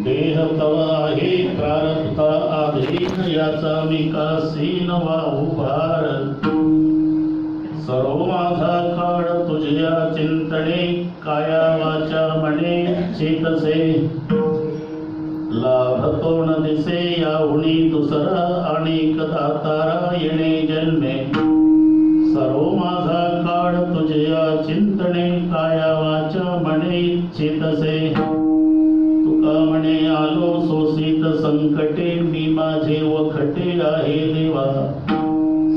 देह तवा आहे प्रारब्ध आधीन याचा विकासीन वाहू भार सर्व माझा काळ तुझ्या चिंतने काया वाचा मने चेतसे लाभतो न दिसे याहुनी दुसरा अनेक दातारा येणे जन्मे सर्व माझा काळ तुझ्या चिंतने काया वाचा मने चेतसे तुका म्हणे आलो सोसित संकटे मी माझे वखटे आहे देवा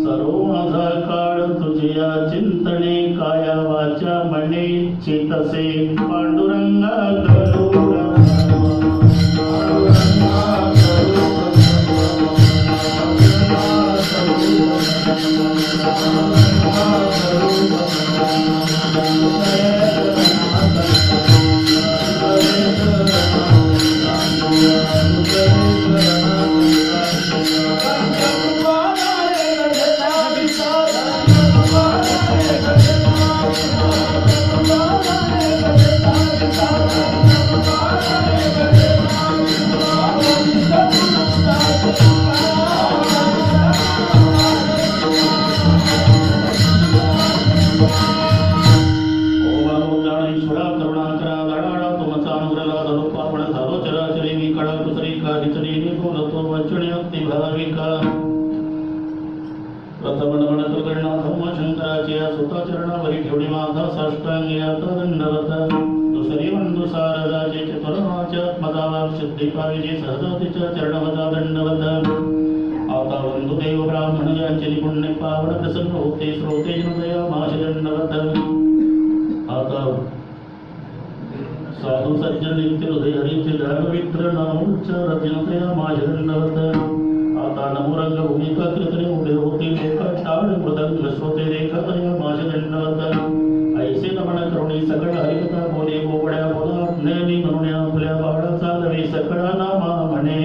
सर्व माझा काळ तुझ्या चिंतने काया वाचा मने चेतसे पांडुरंगा गरुडा चरणावरी ठेवणी माझा साष्टांगी आता दंडवत दुसरी बंधू सारदाचे चतुर्णाच्या आत्मदावा शुद्धी पाविजे सहजातीच्या चरणवता दंडवत आता बंधुदेव ब्राह्मण यांचे पुण्य पावन प्रसन्न होते श्रोते जनदया माश दंडवत आता साधू सज्जन नित्य हृदय हरीचे ध्यान पवित्र नामोच्चार जनतया माश दंडवत आता नमोरंग भूमिका कीर्तने उभे होते एका टाळ मृदंग श्रोते रेखातया माझे दंडवत ऐसे नमन करुणी सकळ हरिकथा बोले बोबड्या बोला ज्ञानी म्हणून आपल्या बाळाचा नवे सकळा नामा म्हणे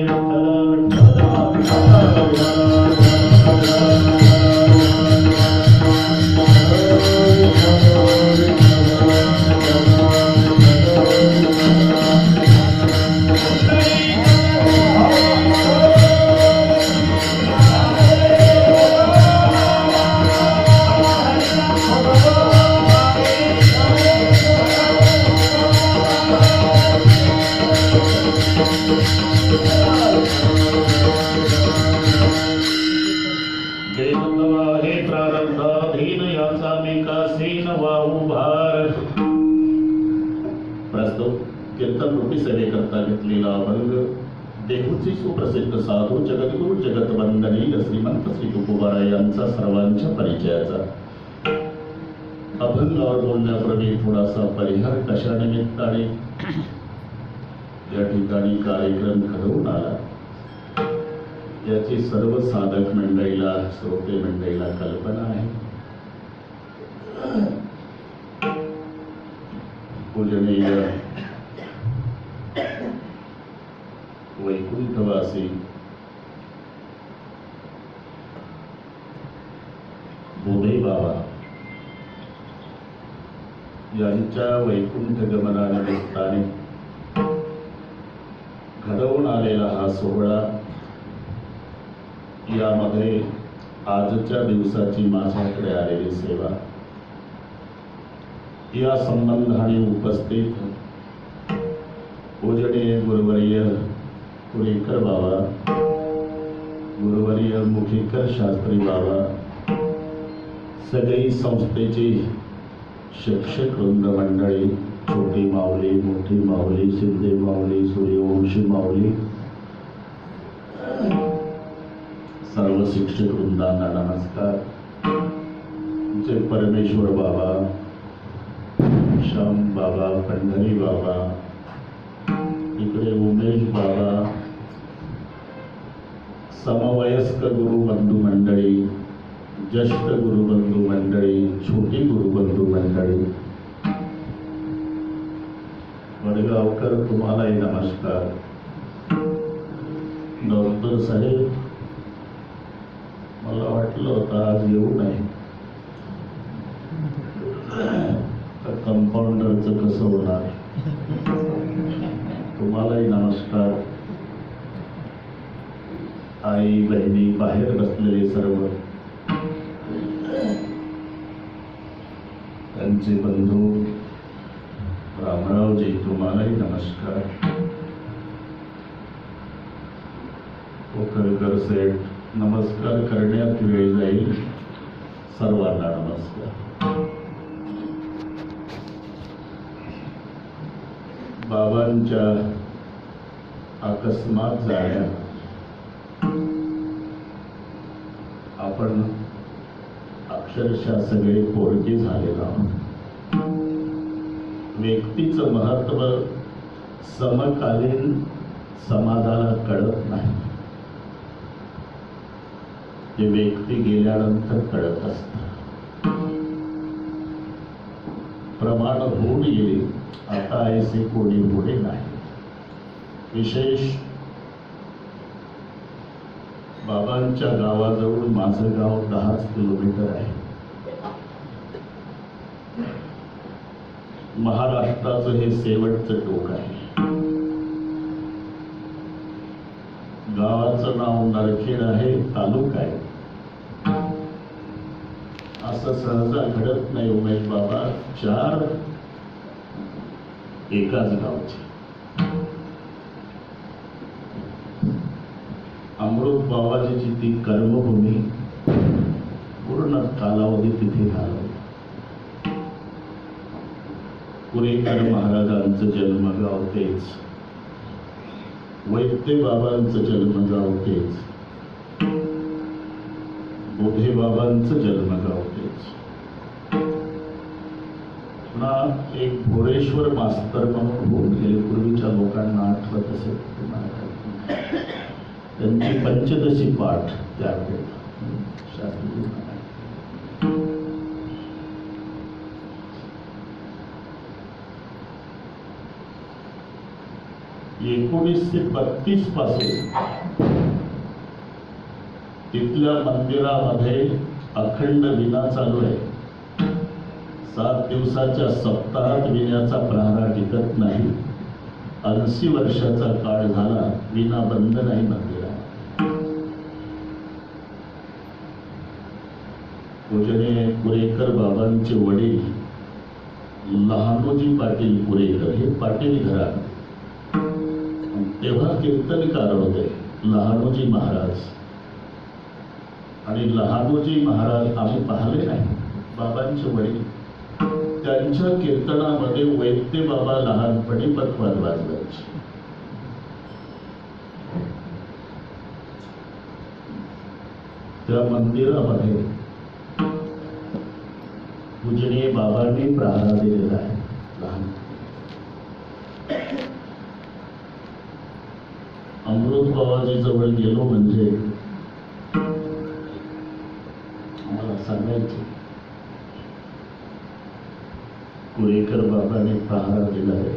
कीर्तन रूपी सेवेकरता घेतलेला अभंग देहूचे सुप्रसिद्ध साधू जगद्गुरु जगतवंदनीय श्रीमंत श्री तुकोबाराय यांचा सर्वांच्या परिचयाचा अभंगावर बोलण्यापूर्वी थोडासा परिहार कशा निमित्ताने या ठिकाणी कार्यक्रम घडवून आला याची सर्व साधक मंडळीला श्रोते मंडळीला कल्पना आहे. पूजनीय वैकुंठवासी बोधे बाबा यांच्या वैकुंठ गमनानिमित्ताने घडवून आलेला हा सोहळा यामध्ये आजच्या दिवसाची माझ्याकडे आलेली सेवा या संबंधाने उपस्थित पूजनीय गुरुवर्य पुरेकर बाबा गुरुवर्य मुखीकर शास्त्री बाबा सगळी संस्थेची शिक्षक वृंद मंडळी छोटी माऊली मोठी माऊली सिद्धे माऊली सूर्यवंशी माऊली सर्व शिक्षक वृंदांना नमस्कार. जे परमेश्वर बाबा श्याम बाबा पंढरी बाबा इकडे उमेश बाबा समवयस्क गुरुबंधू मंडळी ज्येष्ठ गुरुबंधू मंडळी छोटी गुरुबंधू मंडळी वडगावकर तुम्हालाही नमस्कार. डॉक्टर साहेब मला वाटलं होतं आज येऊ नये कंपाऊंडरचं कसं होणार तुम्हालाही नमस्कार. आई बहिणी बाहेर बसलेले सर्व त्यांचे बंधू रामरावजी तुम्हालाही नमस्कार. कोकणकर सेठ नमस्कार करण्यात वेळ जाईल. सर्वांना नमस्कार. बाबांच्या अकस्मात जाण्या आपण अक्षरशः सगळे पोरके झालेलो आहोत. व्यक्तीचं महत्व समकालीन समाजाला कळत नाही. ते व्यक्ती गेल्यानंतर कळत असतं. प्रमाण होऊन गेले, आता ऐसे कोणी पुढे नाही. विशेष बाबांच्या गावाजवळ माझं गाव 10 किलोमीटर आहे. महाराष्ट्राचं हे शेवटचं टोक आहे. गावाचं नाव नरखेड आहे, तालुका आहे. असं सहजा घडत नाही. उमेश बाबा 4 एकाच गावचे. अमृत बाबाजीची ती कर्मभूमी पूर्ण कालावधी तिथे घालवली. कुरेकर महाराजांचं जन्मगाव तेच, वैद्य बाबांचं जन्मगाव तेच, बोधे बाबांचं जन्मगाव तेच. पुन्हा एक भोरेश्वर मास्तर म्हणून होऊन गेले. पूर्वीच्या लोकांना आठवत असेल, त्यांची पंचदशी पाठ त्यावेळेला शास्त्री. 1932 पासून तिथल्या मंदिरामध्ये अखंड विना चालू आहे. 7 दिवसाच्या सप्ताहात विण्याचा प्रहार टिकत नाही. 80 वर्षाचा काळ झाला, विना बंद नाही मंदिरात. पूजनीय कुरेकर बाबांचे वडील लहानोजी पाटील कुरेकर हे पाटील घरात. तेव्हा कीर्तनकार होते लहानोजी महाराज. आणि लहानोजी महाराज आम्ही पाहिले नाही, बाबांचे वडील. त्यांच्या कीर्तनामध्ये वैद्य बाबा लहानपणी पखवाज वाजवायचे. त्या मंदिरामध्ये पूजनीय बाबांनी प्रहार दिलेला आहे. लहान अमृत बाबाजी जवळ गेलो म्हणजे आम्हाला सांगायचे कुरेकर बाबाने प्रहार दिला आहे.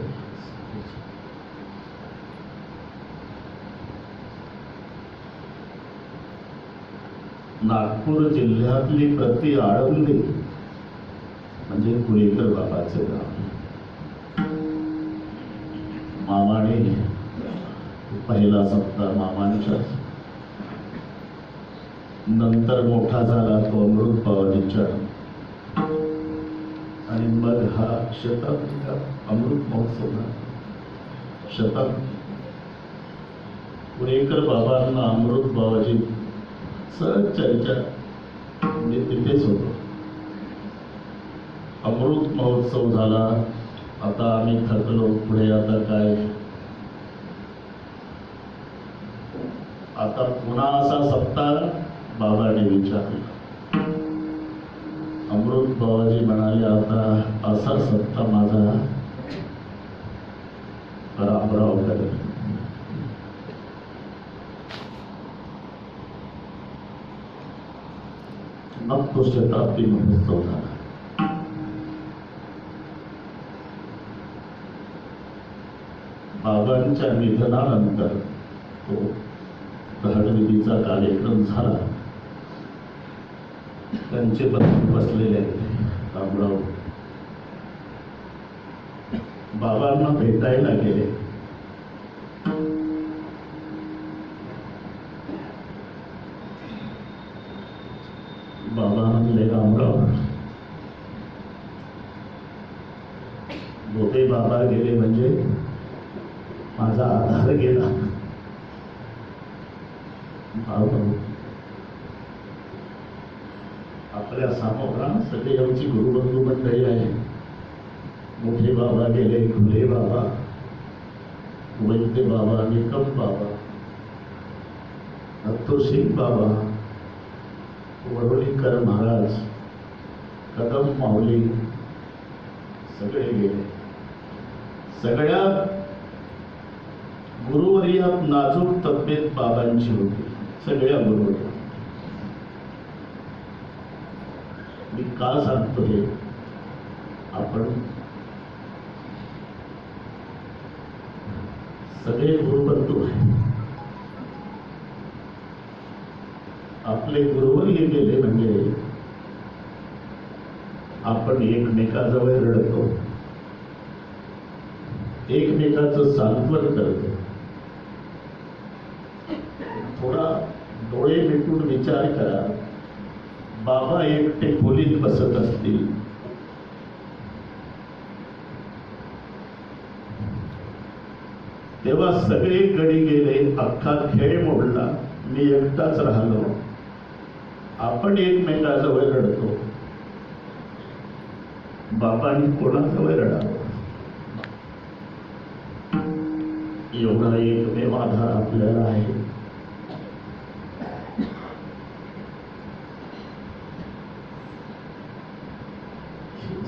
नागपूर जिल्ह्यातली प्रति आळंदी म्हणजे कुरेकर बाबाचे गाव. मामाने पहिला सप्ताह मामांच्या, नंतर मोठा झाला तो अमृत बाबाजींच्या, आणि मग हा शताब्दीचा अमृत महोत्सव. शताब्दी कुरेकर बाबांना अमृत बाबाजी सहज चर्चा म्हणजे तिथेच होतो. अमृत महोत्सव झाला. आता आम्ही थकलो, पुढे आता काय. आता पुन्हा असा सप्ताह बाबाने विचारला. अमृत बाबाजी म्हणाले आता असा सप्ताह माझा रामराव करेल. मग तो शताब्दी महोत्सव झाला. बाबांच्या निधनानंतर तो दहडविधीचा कार्यक्रम झाला. त्यांचे बंधू बसलेले रामराव बाबांना भेटायला गेले. महाभाऊ आपल्या समोर सगळे आमची गुरुबंधू मंडळी आहे. मोठे बाबा गेले, खुले बाबा, वैद्य बाबा, निकम बाबा, अत्तू सिंग बाबा, वडोलीकर महाराज, कदम माऊली सगळे गेले. सगळ्या गुरुवर्यात नाजूक तब्येत बाबांची होती. सगळ्या गुरुवर्या. मी का सांगतोय, आपण सगळे गुरुबंधू आहेत. आपले गुरुवर्य गेले म्हणजे आपण एकमेकाजवळ रडतो, एकमेकाचं सांत्वन करतो. थोडा डोळे मिटून विचार करा, बाबा एकटे खोलीत बसत असतील, तेव्हा सगळे गडी गेले, अख्खा खेळ मोडला, मी एकटाच राहिलो. आपण एकमेकाजवळ रडतो, बाबांनी कोणाजवळ रडावं? एवढा एकमेव आधार आपल्याला आहे.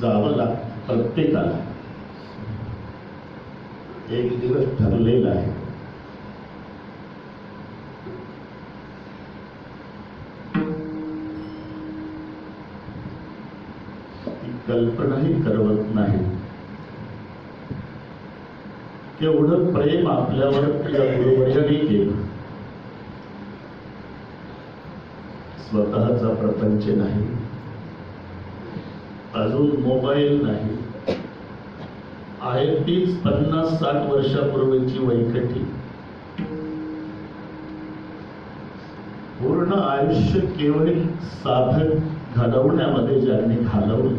जावं लागतं प्रत्येकाला. एक दिवस ठरलेला आहे. ती कल्पनाही करवत नाही. केवढं प्रेम आपल्यावर या गुरुवर्याने केलं. स्वतःचा प्रपंच नाही, अजून मोबाईल नाही, आहे तीच 50-60 वर्षापूर्वीची वैकटी. पूर्ण आयुष्य केवळ साधक घडवण्यामध्ये ज्यांनी घालवलं,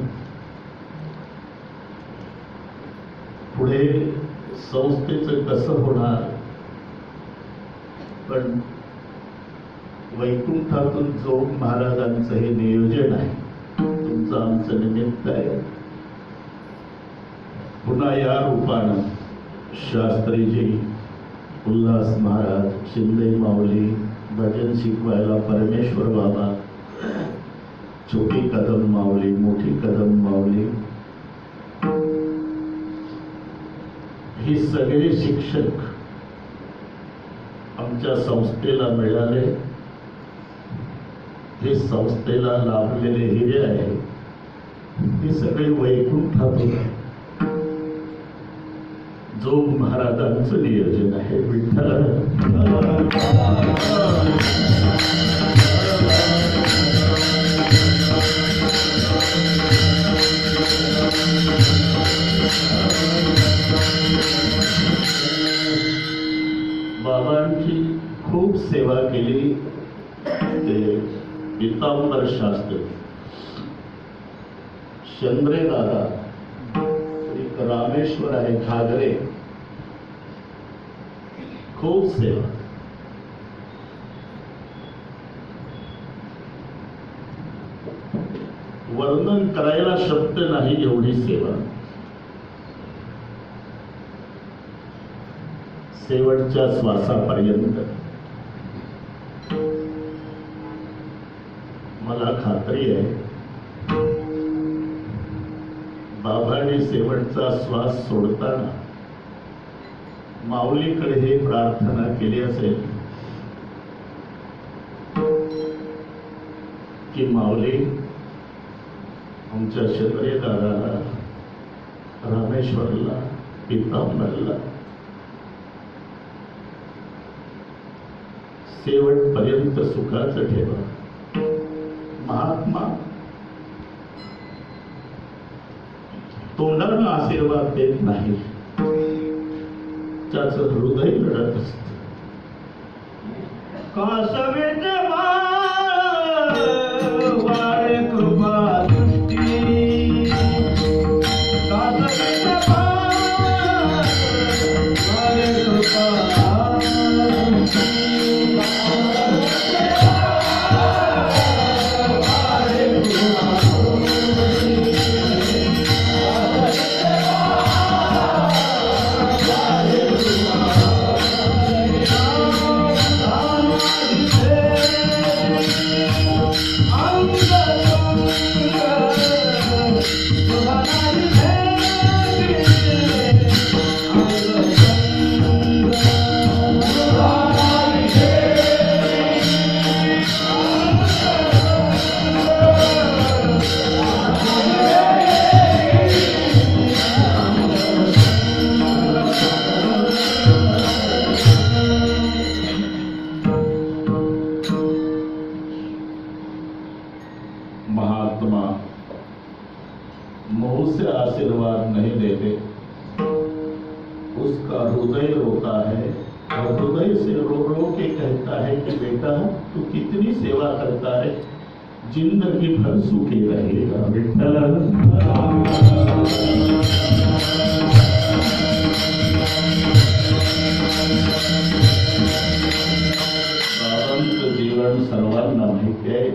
पुढे संस्थेचं कसं होणार, पण वैकुंठातून जोग महाराजांचं हे नियोजन आहे. तुमचं आमचं निमित्त आहे. पुन्हा या रूपानं शास्त्रीजी, उल्हास महाराज, शिंदे माऊली, भजन शिकवायला परमेश्वर बाबा, छोटी कदम माऊली, मोठी कदम माऊली, ही सगळे शिक्षक आमच्या संस्थेला मिळाले. हे संस्थेला लाभलेले हिरे आहे. हे सगळे वैकुंठातून जोग महाराजांचं नियोजन आहे. विठ्ठल बाबांची खूप सेवा केली. ते पितांबर शास्त्री, चंद्रे दादा, एक रामेश्वर आहे घागरे, खूप सेवा. वर्णन करायला शब्द नाही एवढी सेवा. शेवटच्या श्वासापर्यंत मला खात्री आहे, बाबांनी शेवटचा श्वास सोडताना माऊलीकडे हे प्रार्थना केली असेल की माऊली, आमच्या चंद्रे दादाला, रामेश्वरला, पितांबरला शेवटपर्यंत सुखाचं ठेवा. महात्मा तोंडानं आशीर्वाद देत नाही, त्याचं हृदय लढत असत. कासवेत वारे कृपा दृष्टी, कासवेत वारे कृपा दृष्टी. का हृदय रोता है और हृदय से रो रो के कहता है कि बेटा तू कितनी सेवा करता है, जिंदगी भर सुखी रहेगा विठ्ठल। बाबांचं जीवन सर्वांना माहिती आहे।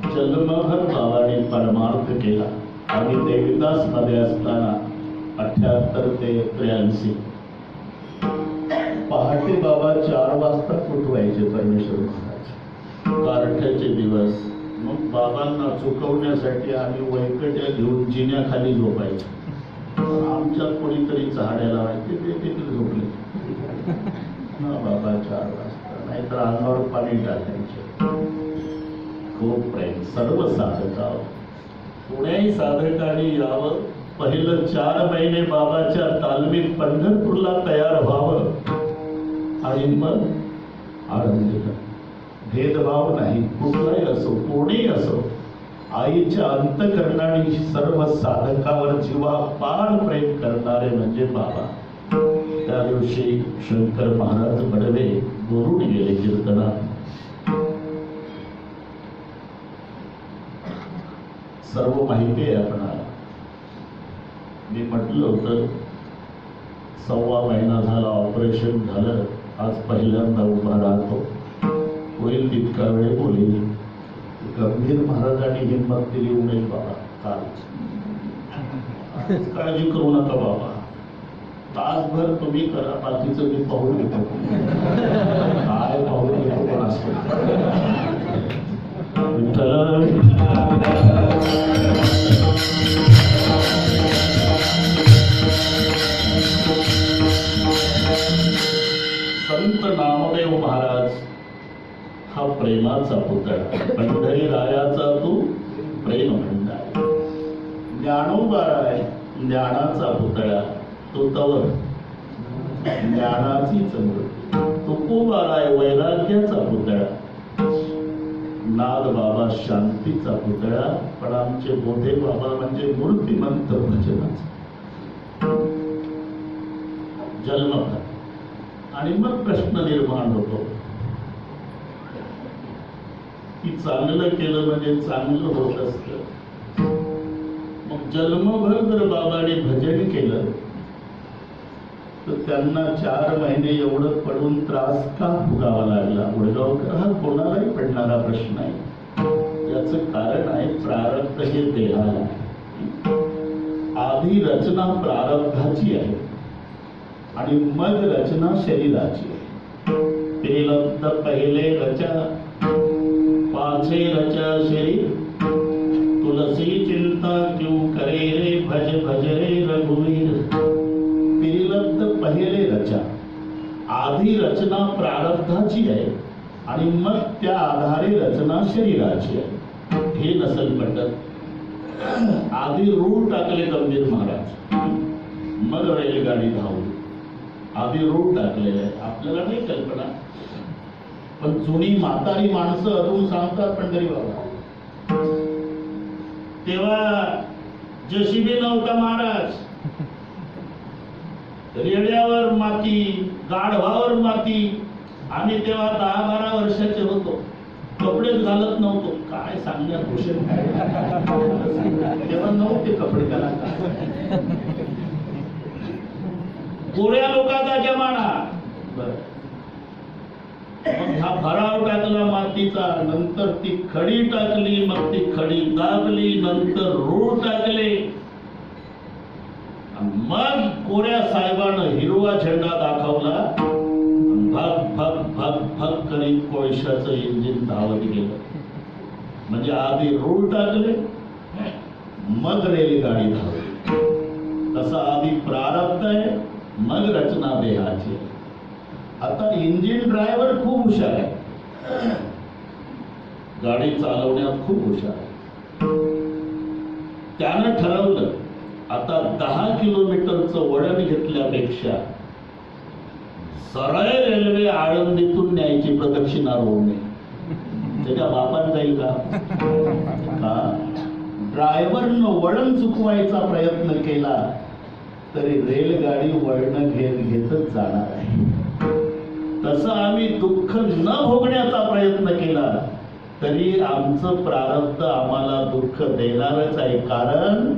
जन्मभर बाबांनी परमार्थ केला आणि देविदास मध्ये असताना 78 ते 83 पहाटे बाबा 4 वाजता उठवायचे परमेश्वर महाराज। गारठ्याचे दिवस मग बाबांना चुकवण्यासाठी आम्ही वैकट्या घेऊन जिन्याखाली झोपायचो। आमच्यात कोणीतरी झाड्या लावायचे ते देखील झोपले ना बाबा 4 वाजता, नाहीतर अंगावर पाणी टाकायचे। खूप प्रेम सर्व साधकावर, कोण्याही साधकाने यावं। पहिलं 4 महिने बाबाच्या तालमीत पंढरपूरला तयार व्हावं आणि मग आनंद, भेदभाव नाही, कुठलाही असो कोणी असो, आईच्या अंतःकरणाने सर्व साधकावर जीवापाड प्रेम करणारे म्हणजे बाबा। त्या दिवशी शंकर महाराज बडवे बोलून गेले कीर्तनात। सर्व माहिती आहे आपणाला। मी म्हटलं होतं 1.25 महिना झाला ऑपरेशन झालं, आज पहिल्यांदा उभा राहतो, होईल तितका वेळ बोलेल। गंभीर महाराजांनी हिंमत दिली उमेल बाबा काल, काळजी करू नका बाबा, तासभर तुम्ही करा, बाकीचं मी पाहून घेतो। काय पाहून घेतो पण असतो संत नामदेव महाराज हा प्रेमाचा पुतळा, पंढरी रायाचा तू प्रेम भंडार। ज्ञानोबाराय ज्ञानाचा पुतळा, तो तवर ज्ञानाचीच मूर्ती। तुकोबाराय वैराग्याचा पुतळा, नाद बाबा शांतीचा पुतळा, पण आमचे मोठे बाबा म्हणजे मूर्तिमंत भजनाचा जन्मभर। आणि मग प्रश्न निर्माण होतो की चांगलं केलं म्हणजे चांगलं होत असतं। मग जन्मभर जर बाबाने भजन केलं तर त्यांना 4 महिने एवढं पडून त्रास का भोगावा लागला? गुडगावकर हा कोणालाही पडणारा प्रश्न आहे। याचं कारण आहे प्रारब्ध हे देहाला। आधी रचना प्रारब्धाची आहे आणि मग रचना शरीराची आहे। पेलब्ध पहिले रचा पाछे रचा शरीर, तुलसी चिंता क्यों करे रे भज भज रे रघुवीर। पेलब्ध पहिले रचा, आधी रचना प्रारब्धाची आहे आणि मग त्या आधारे रचना शरीराची आहे। हे नसल पटत। आधी रूळ टाकले गंभीर महाराज, मग रेलगाडी धावली। आधी रूळ टाकलेलं आहे, आपल्याला नाही कल्पना, पण जुनी म्हातारी माणसं अजून सांगतात पंढरी बाबा तेव्हा जशीबी नव्हता महाराज, रेड्यावर माती, गाढवावर माती। आम्ही तेव्हा 10-12 वर्षाचे होतो, कपडेच घालत नव्हतो। काय सांगण्यात भूषण काय, तेव्हा नव्हते कपडे त्याला। गोऱ्या लोकांचा जमाना। मग हा भराव टाकला मातीचा, नंतर ती खडी टाकली, मग ती खडी दाबली, नंतर रूळ टाकले, मग कोऱ्या साहेबानं हिरवा झेंडा दाखवला। भग भग भग भग करीत कोळशाचं इंजिन धावत गेलं। म्हणजे आधी रूळ टाकले मग रेलगाडी धावली। तसा आधी प्रारब्ध आहे मग रचना देहाची। आता इंजिन ड्रायव्हर खूप हुशार आहे, गाडी चालवण्यात खूप हुशार आहे। त्यानं ठरवलं आता 10 किलोमीटरचं वळण घेतल्यापेक्षा सरळ रेल्वे आळंदीतून न्यायची, प्रदक्षिणा रोवणे। त्याच्या बापान जाईल का? ड्रायव्हरनं वळण चुकवायचा प्रयत्न केला तरी रेलगाडी वळण घेत घेतच जाणार आहे. तसं आम्ही दुःख न भोगण्याचा प्रयत्न केला तरी आमचं प्रारब्ध आम्हाला दुःख देणारच आहे. कारण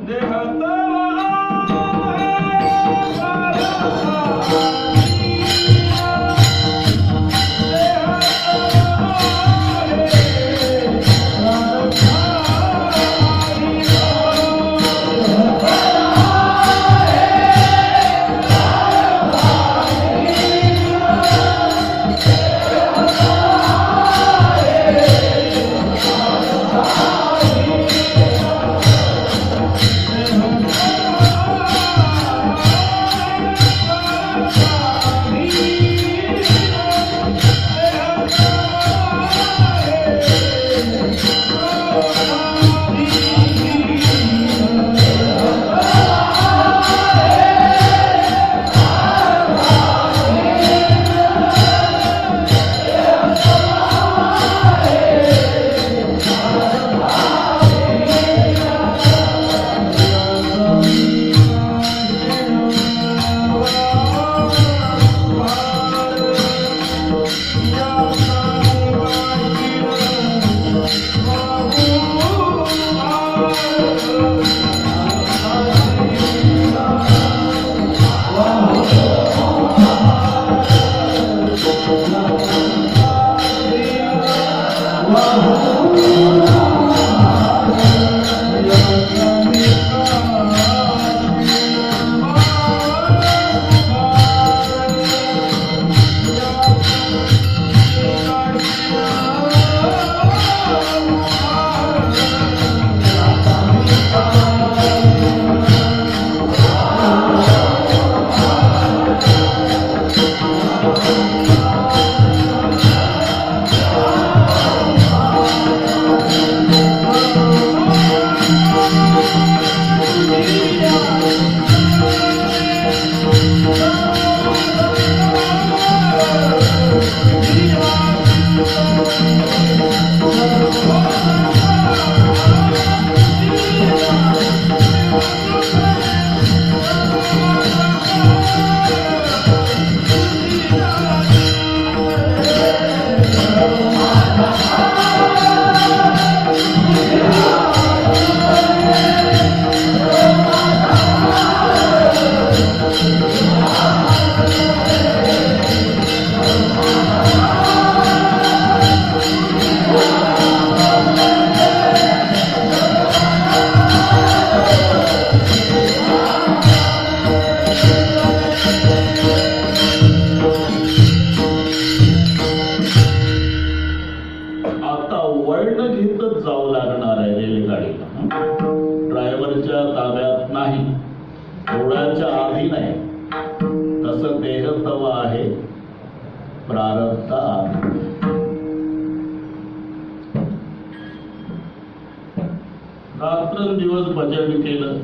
रात्रंदिवस भजन केलं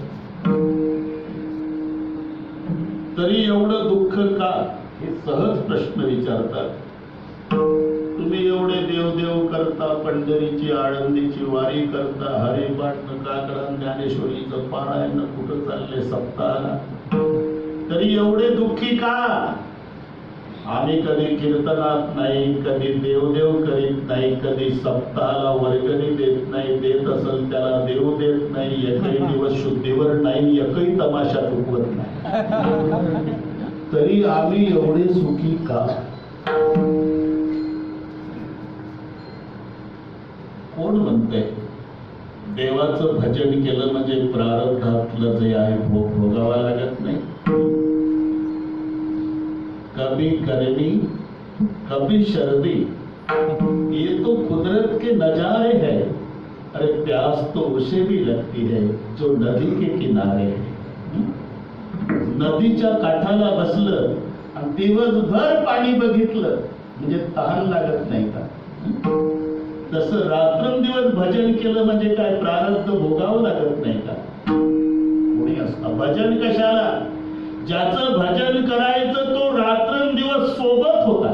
तरी एवढं दुःख का, हे सहज प्रश्न विचारतात. तुम्ही एवढे देवदेव करता, पंढरीची आळंदीची वारी करता, हरिपाठ काकडा, ज्ञानेश्वरीचं पारायण, कुठं चालले सप्ताहाला, तरी एवढे दुःखी का? आम्ही कधी कीर्तनात नाही, कधी देवदेव करीत नाही, कधी सप्ताहाला वर्गणी देत नाही, देत असेल त्याला देव देत नाही, एकही दिवस शुद्धीवर नाही, एकही तमाशा चुकवत नाही, तरी आम्ही एवढे सुखी का? कोण म्हणतंय देवाचं भजन केलं म्हणजे प्रारब्धातलं जे आहे भोग भोगावा लागत नाही? कभी करनी कभी शर्दी, ये तो कुदरत के नजारे हैं. अरे प्यास तो उसे भी लगती है जो नदी के किनारे है. नदीच्या काठाला बसलं आणि दिवसभर पाणी बघितलं म्हणजे तहान लागत नाही का? तसं रात्रंदिवस भजन केलं म्हणजे काय प्रारब्ध भोगावं लागत नाही का? कोणी असतं भजन कशाला? ज्याचं भजन करायचं तो रात्रंदिवस सोबत होता.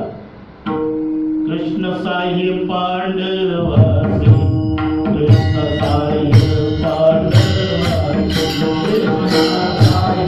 कृष्ण साई पांडवासी, कृष्ण साई पांडवासी, कृष्ण साई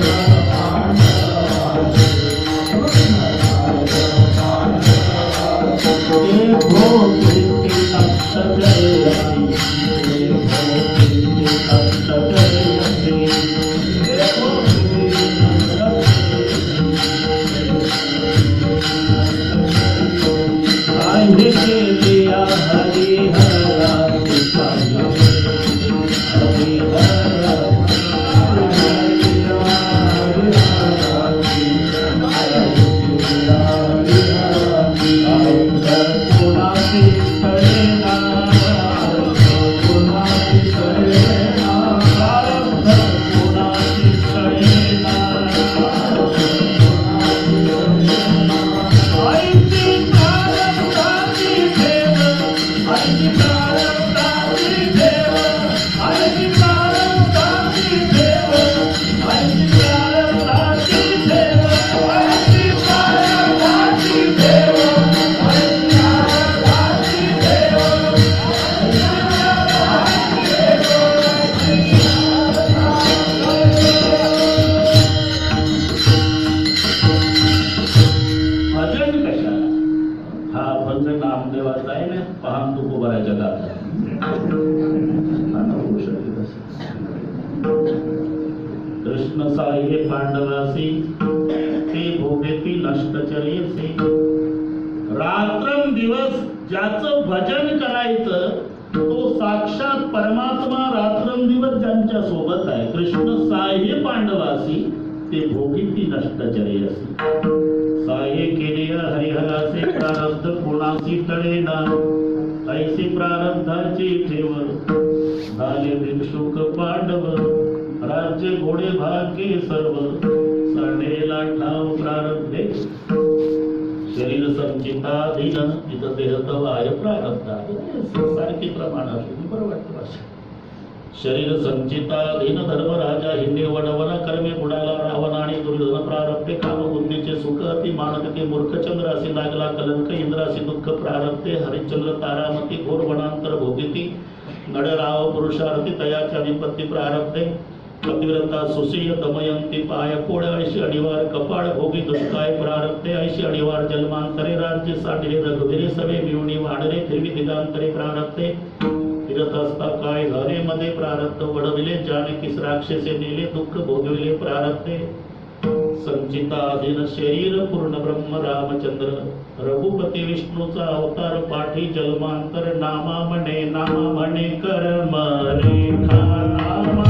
भजन कशाला? हा अभंग नामदेवाचा आहे ना, पाहन तू कुबराच्या दाता होऊ शकते तसं. कृष्ण साये पांडवासी ते भोगेती नष्टचर्यसे. रात्रंदिवस ज्याचं भजन करायचं तो साक्षात परमात्मा रात्रंदिवस ज्यांच्या सोबत आहे. कृष्ण साये पांडवासी ते भोगीती नष्टचर्यसी. साये केले हरिहराचे प्रारब्ध कोणासी टळेना. ऐसे प्रारब्धाची ठेव झाले भिक्षुक पांडव. राज्य घोडे भाग्ये सर्व सडेला ठाव प्रारब्धे. शरीर संचिताधीन इथं देह तव आहे प्रारब्ध सारखी प्रमाण असते बरं वाटतं भाषा. शरीर संचिताधीन धर्मराजा हिंदे वडवना कर्मे बुडाला रावण आणि दुर्योधन प्रारब्धे. काम बुद्धीचे सुख अति मानकते मूर्ख चंद्र असे लागला कलंक. इंद्रासी दुःख प्रारब्धे. हरिश्चंद्र तारामती घोर वनांतर भोगिती. नडराव पुरुषार्थी तयाच्या विपत्ती प्रारब्धे. पतिव्रता सुसीय दमयंती पाय पोळ. ऐशी अडिवार कपाळ भोगी दुष्काय प्रारब्धे. ऐशी अडिवार जन्मांतरे राज्य साठले रघुवीरे सवे मिळून वाढले फिरवी दिगांतरे प्रारब्धे. फिरत असता काय घरे मध्ये प्रारब्ध वडविले. जानकीस राक्षसे नेले दुःख भोगविले प्रारब्धे. संचिताधीन शरीर पूर्ण ब्रह्म रामचंद्र. रघुपती विष्णूचा अवतार पाठी जन्मांतर. नामा म्हणे कर्म रेखा. नामा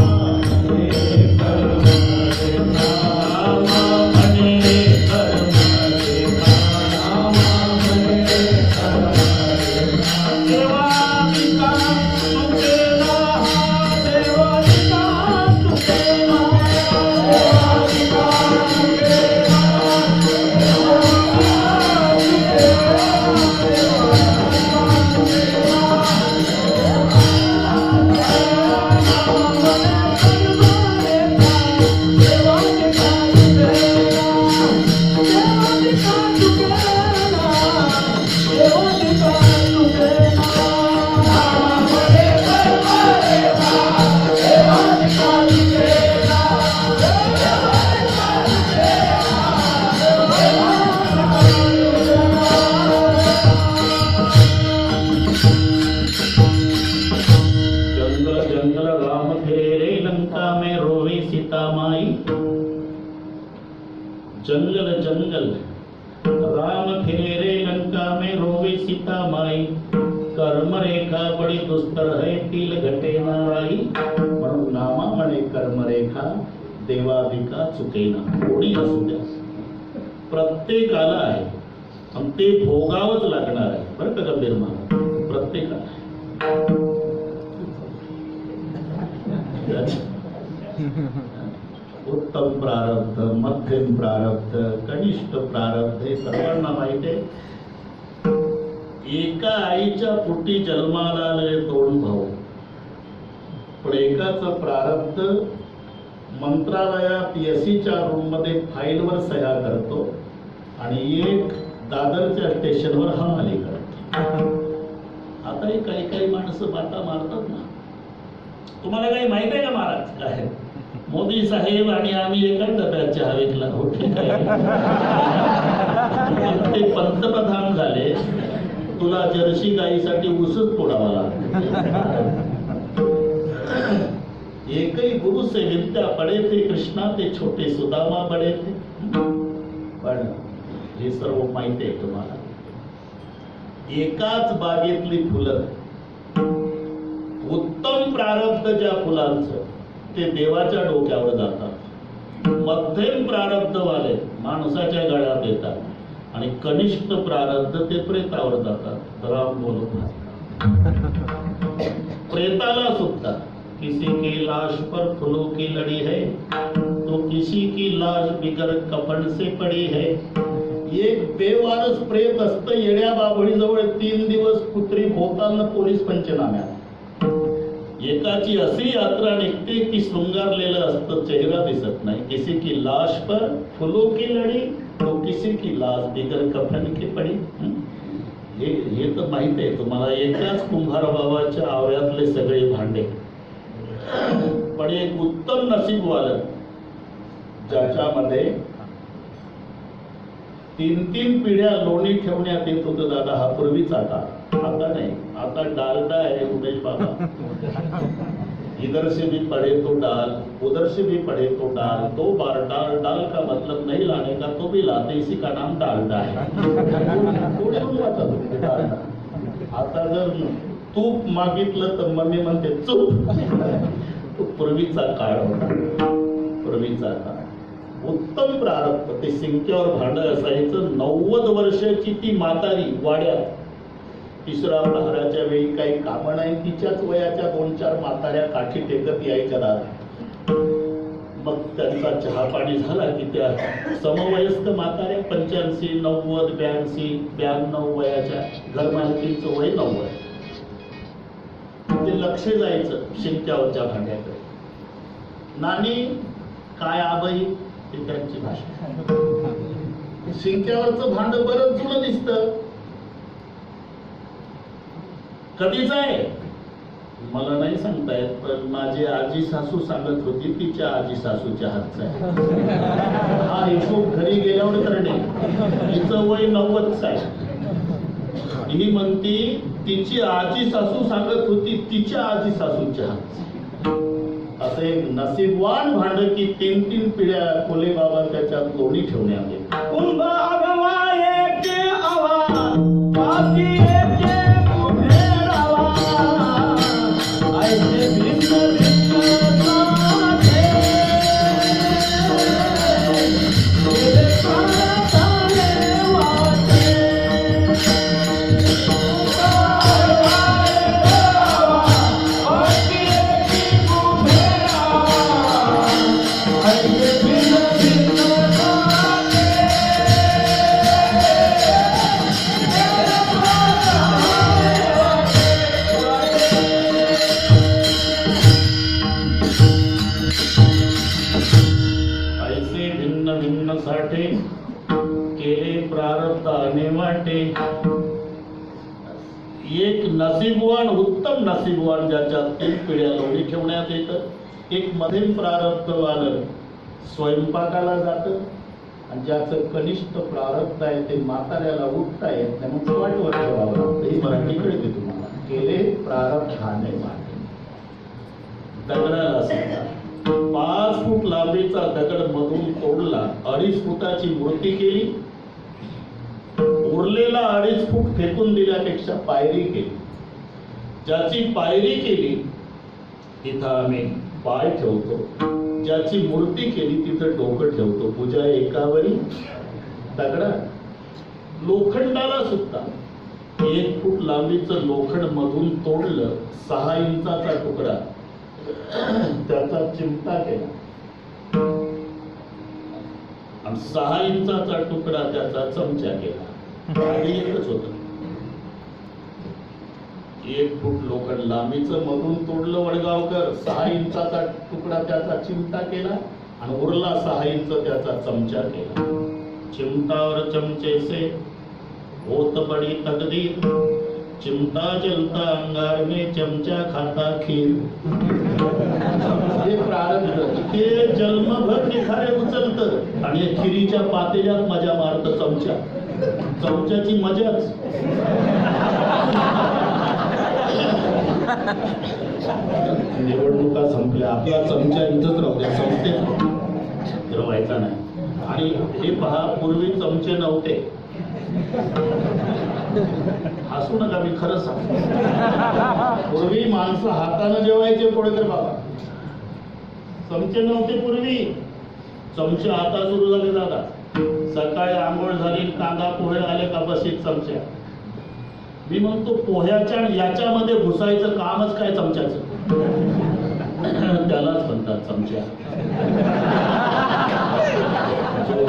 जंगल जंगल राम फिरे रे लंका में रोवे सीता माई. कर्म रेखा बड़ी दुस्तर है तिल घटे नाराई. म्हणून नामा म्हणे कर्म रेखा देवादिका चुकेना. थोडी असू द्या प्रत्येकाला आहे आणि ते भोगावंच लागणार आहे बरं का गंभीर महाराज. प्रत्येकाला उत्तम प्रारब्ध मध्यम प्रारब्ध कनिष्ठ प्रारब्ध हे सर्वांना माहिती आहे. एका आईच्या पोटी जन्माला आलेले दोन भाऊ पण एकाचं प्रारब्ध मंत्रालयात एसीच्या रूम मध्ये फाईलवर सह्या करतो आणि एक दादरच्या स्टेशनवर हमाली करतो. आता हे काही माणसं बाता मारतात ना. तुम्हाला काही माहित आहे का महाराज काय? मोदी साहेब आणि आम्ही एका डब्याच्या हवेतला हो ठीक आहे. ते पंतप्रधान झाले तुला जर्सी गाईसाठी उसच तोडावा लागला. एकही गुरु से विद्या पडे थे कृष्णा ते छोटे सुदामा बडे थे. पण हे सर्व माहिती आहे तुम्हाला. एकाच बागेतली फुलं उत्तम प्रारब्ध ज्या फुलांचं ते देवाच्या डोक्यावर जातात. मध्यम प्रारब्ध वाले माणसाच्या गळ्यात येतात आणि कनिष्ठ प्रारब्ध ते प्रेतावर जातात. राम बोलत प्रेताला सुद्धा किसी की लाश पर फूलों की लड़ी है तो किसी की लाश बिगर कफन से पड़ी है. एक बेवारस प्रेत असतं येड्या बाभळीजवळ 3 दिवस पुत्री भोवताना पोलीस पंचनाम्यात. एकाची अशी यात्रा निघते की शृंगारलेलं असतं चेहरा दिसत नाही. किसी की लाश पर फूलों की लड़ी तो किसी की लाश बिगर कफन की पड़ी. हे तर माहित आहे तुम्हाला. एकाच कुंभार बाबाच्या आवऱ्यातले सगळे भांडे. पण एक उत्तम नशीबवालं ज्याच्यामध्ये 3 पिढ्या लोणी ठेवण्यात येत होतं दादा, हा पूर्वीचा काळ. आता नहीं, आता डालडा है उमेश बाबा. इधर से भी पढ़े तो डाल, उधर से भी पढ़े तो डाल, 2 बार डाल. डाल का मतलब नहीं लाने का, तो भी लाते, इसी का नाम डालडा है. डालडा. आता जर तूप मागितलं तर मम्मी म्हणते चूप. तो पूर्वीचा काळ होता, पूर्वीचा काळ. उत्तम प्रारब्ध. ते शिंक्यावर भांड असायचं. 90 वर्षाची ती म्हातारी वाड्यात, तिसरा प्रहराच्या वेळी काही कामं नाही, तिच्याच वयाच्या 2-4 म्हाताऱ्या काठी टेकत यायच्या दारात. मग त्यांचा चहा पाणी झाला की त्या समवयस्क म्हाताऱ्या 85, 90, 82, 92 वयाच्या, घरमालकींचं वय 90. ते लक्ष जायचं शिंक्यावरच्या भांड्याकडे. नानी काय आबाई, ते त्यांची भाषा. शिंक्यावरचं भांड बरंच जुनं दिसतं. कधीच आहे मला नाही सांगता येत, पण माझी आजी सासू सांगत होती तिच्या आजी सासूच्या हातचा आहे हा हिशोब घरी गेल्यावर करणे. तिचं वय 90च आहे. ही म्हणती तिची आजी सासू सांगत होती तिच्या आजी सासूच्या हातचा. असं एक नसीबवान भांड की 3 पिढ्या कोले बाबा त्याच्यात लोणी ठेवण्यात येते. केले प्रारब्धाने वाटे. एक नसीबवान, उत्तम नसीबवान ज्याच्यात 3 पिढ्या लोणी ठेवण्यात येतं. एक मध्यम प्रारब्धवान स्वयंपाकाला जातं, आणि ज्याचं कनिष्ठ प्रारब्ध आहे ते म्हाताऱ्याला उठता येत नाही, मग वाटवर ठेवावं लागतं. ही मराठी कळते तुम्हाला. केले प्रारब्धाने वाटे. दगडाला सांगा 5 फूट लांबीचा दगड मधून तोडला, 2.5 फुटाची मूर्ती केली, उरलेला 2.5 फूट फेकून दिल्यापेक्षा पायरी केली. ज्याची पायरी केली तिथं आम्ही पाय ठेवतो, ज्याची मूर्ती केली तिथं डोकं ठेवतो. पूजा एकावरी दगडा. लोखंडाला सुद्धा 1 फूट लांबीचं लोखंड मधून तोडलं, 6 इंचाचा तुकडा, त्याचा चिमटा केला, आणि 6 इंचाचा तुकडा त्याचा चमचा केला. आधी एकच होत. 1 फूट लोखंड लांबीचं मधून तोडलं वडगावकर, 6 इंचाचा तुकडा त्याचा चिमटा केला, आणि उरला 6 इंच त्याचा चमचा केला. चिमटा और चमचे से होत बड़ी तकदीर, चिमटा जलता अंगार में, चमचा खाता खीर. हे प्रारब्ध. ते जन्मभर निखारे उचलतं, आणि खिरीच्या पातेल्यात मजा मारतं चमचा. चमच्याची मजाच. निवडणुका संपल्या, आपला चमचा इथंच राहू द्या, संस्थेत फिरवायचा नाही. आणि हे पहा, पूर्वी चमचे नव्हते. हसू नका, मी खरं सांगतो. पूर्वी माणसं हाताने जेवायचे कोडेकर बाबा. चमचे नव्हते पूर्वी. चमचे आता सुरू झाले दादा. सकाळी आंघोळ झाली, कांदा पोहे आले का बसीत चमच्या. मी म्हणतो पोह्याच्या याच्यामध्ये घुसायचं कामच काय चमच्याचं. त्यालाच म्हणतात चमच्या.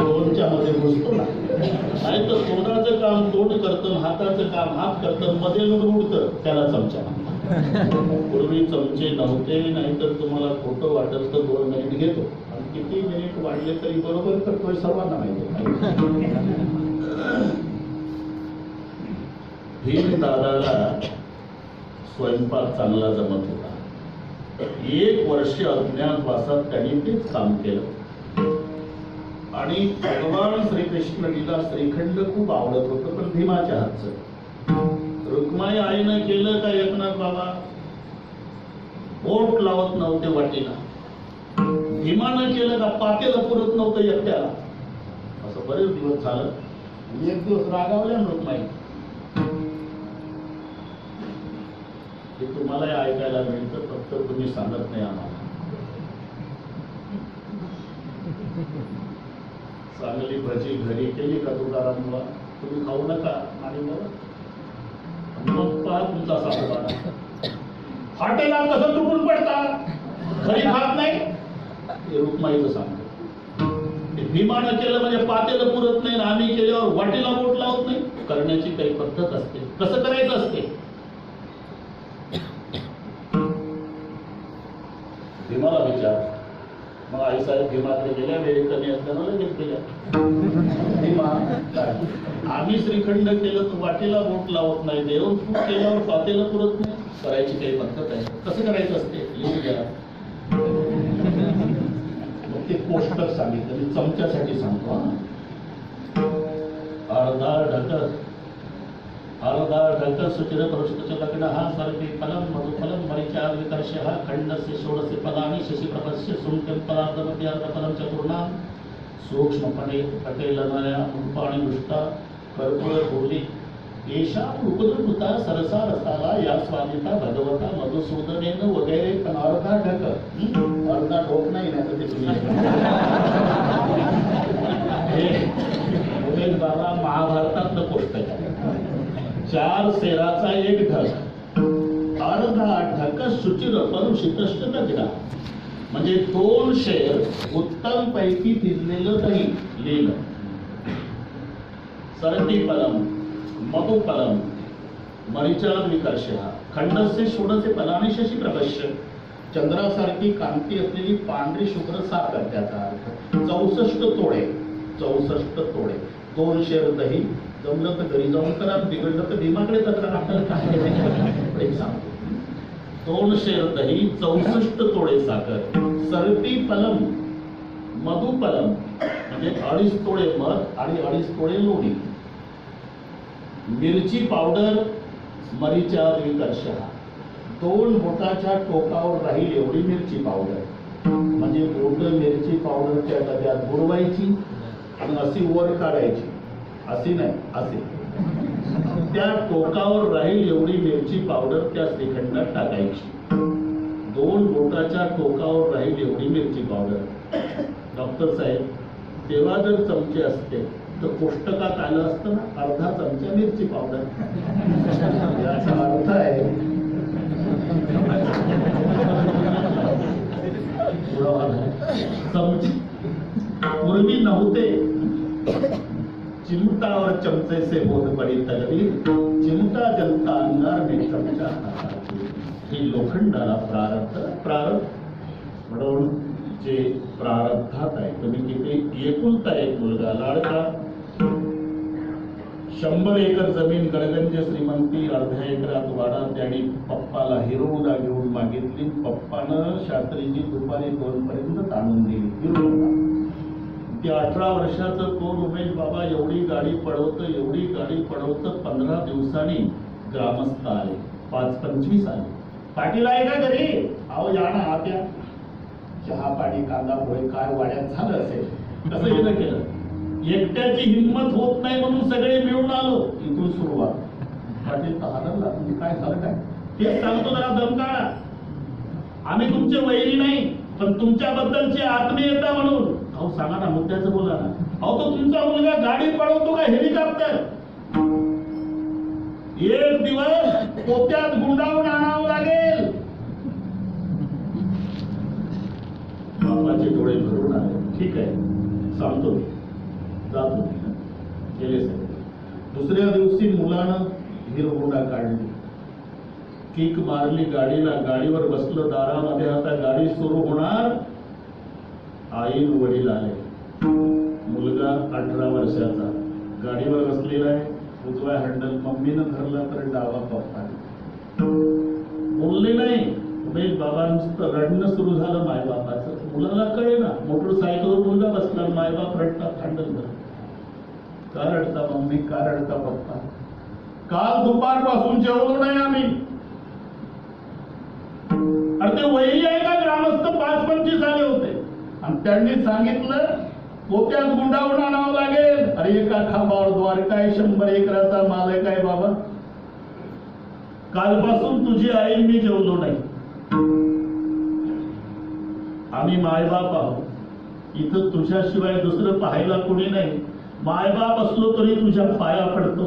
लोणच्या मध्ये घुसतो ना, नाही तर तोंडाचं काम तोंड करतं, हाताचं काम हात करतं, मध्ये उडतं, त्याला चमचा. पूर्वी चमचे नव्हते. नाहीतर तुम्हाला खोटं वाटत तर 2 मिनिट घेतो, आणि किती मिनिट वाढले तरी बरोबर करतोय सर्वांना माहिती. भीम दादाला स्वयंपाक चांगला जमत होता. 1 वर्ष अज्ञातवासात त्यांनी तेच काम केलं. आणि भगवान श्रीकृष्णजीला श्रीखंड खूप आवडत होतं, पण भीमाच्या हातचं. रुक्माई आईनं केलं का एकनाथ बाबा बोट लावत नव्हते वाटीला, भीमानं केलं का पातेलं पुरत नव्हतं एकट्याला. असं बरेच दिवस झालं. एक दिवस रागावल्या रुक्माई. हे तुम्हाला ऐकायला मिळतं, फक्त तुम्ही सांगत नाही आम्हाला. चांगली भजी घरी केली का तुकाराम बुवा, तुम्ही खाऊ नका आणि मग पहा तुमचा सासरवाडा. हॉटेलात कसं तुटून पडता, घरी खात नाही. हे रुक्माईचं सांगतो. भीमानं केलं म्हणजे पातेलं पुरत नाही, आम्ही केल्यावर वाटेला बोट लावत नाही. करण्याची काही पद्धत असते, कसं करायचं असते. भीमाला विचार. मग आई साहेब भीमाकडे गेल्या, वेळी कमी असताना लगेच गेल्या. भीमा आम्ही श्रीखंड केलं तर वाटेला बोट लावत नाही, देव तू केल्यावर पातेलं पुरत नाही. करायची काही पद्धत आहे, कसं करायचं असते लिहून घ्या. मग ते कोष्टक सांगितलं, मी चमच्यासाठी सांगतो. अर्धा ढक सुचिर परुष्ट लग्न हा सर्वे फलम मधुफलम मरिचार विकर्ष हा खंडस्य षोडशे पदानि शशी प्रपस्य सुंकम पदार्थमध्ये अर्धफलम चतुर्णाम सूक्ष्मपणे पटेलनया मुखपाणी दृष्टा कर्पूर बोली येशा उपद्रुता सरसा रसाला या स्वामिता भगवता मधुसूदनेन वगैरे. पण अर्धा ढक, अर्धा ढोक नाही ना ते तुम्ही हे बाबा महाभारतातलं पुस्तक आहे. 4 सेराचा एक ढक, अर्धा ढक सुचिर परुषितष्ट दगडा, म्हणजे 2 शेर उत्तम पैकी भिजलेलं दही लिहिलं. सरती फलम मधुफलम मरिचार विकर्ष खंडस्य षोडशे फलानि शशी प्रपश्य, चंद्रासारखी कांती असलेली पांढरी शुभ्र साखर. त्याचा अर्थ 64 तोडे. 64 तोडे 2 शेर दही. जमलं तर घरी जाऊन करा, बिघडलं तर भीमाकडे तक्रार. आपल्याला काय सांगतो. 2 शेर दही, 64 तोडे साखर. सरती फलम मधुफलम म्हणजे 2.5 तोडे मध आणि 2.5 तोडे लोणी. मिरची पावडर मरिचार विकर्ष, 2 बोटाच्या टोकावर राहील एवढी मिरची पावडर. म्हणजे बोट मिरची पावडरच्या डब्यात बुडवायची आणि अशी वर काढायची, अशी नाही असे. त्या टोकावर राहील एवढी मिरची पावडर त्या श्रीखंडात टाकायची. 2 बोटाच्या टोकावर राहील एवढी मिरची पावडर. डॉक्टर साहेब, तेव्हा जर चमचे असते तर कोष्टकात आलं असतं ना, अर्धा चमचा मिरची पावडर. याचा अर्थ आहे चमचे पूर्वी नव्हते. चिमटावर चमचे से बोध पडी तलवी, चिमटा जलता अंगार में चमचा हातात. ही लोखंडाला प्रारब्ध म्हणून जे प्रारब्धात आहे. तुम्ही किती एकुलता एक मुलगा लाडका, 100 एकर जमीन गडगंज श्रीमंती, अर्ध्या एकरात वाडा. त्याने पप्पाला हिरोडा घेऊन मागितली. पप्पानं शास्त्रीजी दुपारी 2 पर्यंत ताणून दिली हिरोडा. ते 18 वर्षाचं कोण उमेश बाबा एवढी गाडी पडवतं, एवढी गाडी पडवतं. 15 दिवसांनी ग्रामस्थ आले, 5-25 आले. पाटील आहे का घरी? अहो या ना आत्या. चहा पाणी कांदा पोहे काय वाड्यात झालं असेल. कसं गेलं केलं. एकट्याची हिंमत होत नाही म्हणून सगळे मिळून आलो. इथून सुरुवात. पाटील हादरला, म्हणजे काय झालं काय ते सांगतो, जरा दम काढा. आम्ही तुमचे वैरी नाही, पण तुमच्याबद्दलची आत्मीयता म्हणून. अहो सांगा ना, मुद्द्याचं बोला ना. अहो तो तुमचा मुलगा गाडी पळवतो का हेलिकॉप्टर? एक दिवस पोत्यात गुंडाळून आणावं लागेल. बाबाचे डोळे भरून आले. ठीक आहे सांगतो मी, जातो. गेले सगळे. दुसऱ्या दिवशी मुलानं हिरगुंडा काढली, किक मारली गाडीला. गाडीवर बसलं दारामध्ये. आता गाडी सुरू होणार. आई वडील आले. मुलगा 18 वर्षाचा गाडीवर बसलेला आहे. उजवा हँडल मम्मीनं धरला तर डावा पप्पाने. बोलले नाही. उमेश बाबांचं रडणं सुरू झालं मायबापाचं. मुलाला कळे ना, मोटरसायकलवर मुलगा बसला, मायबाप रडतात, भांडण का रडता मम्मी, का रडता पप्पा? काल दुपारपासून जेवलो नाही आम्ही. अरे ते वही आहे का, ग्रामस्थ 5-25 आले होते आणि त्यांनी सांगितलं पोत्यात गुंडावून आणावं लागेल. अरे एका खांबावर द्वारका आहे, 100 एकराचा मालक आहे बाबा. कालपासून तुझी आई मी जेवलो नाही. आम्ही मायबाप आहोत, इथं तुझ्याशिवाय दुसरं पाहायला कोणी नाही. मायबाप असलो तरी तुझ्या पाया पडतो,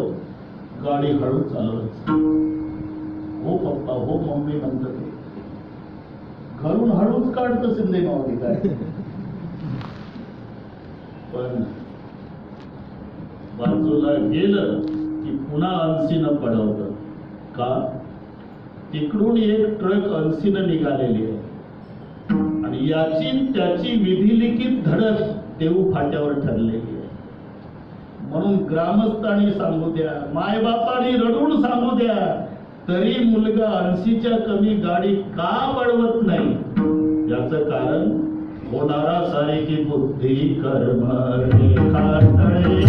गाडी हळू चालवत. हो पप्पा, हो मम्मी म्हणत ते घरून हळूच काढतो शिंदे मावली काय. पण बाजूला गेलं की पुन्हा अंशीनं पडवतं. का? तिकडून एक ट्रक अंशीनं निघालेली आहे आणि याची त्याची विधिलिखित धडक देऊ फाट्यावर ठरलेली आहे. म्हणून ग्रामस्थांनी सांगू द्या, मायबापांनी रडून सांगू द्या, तरी मुलगा 80च्या कमी गाडी का पळवत नाही, याचं कारण होणारा सारी बुद्धी कर्म रेखाटणे.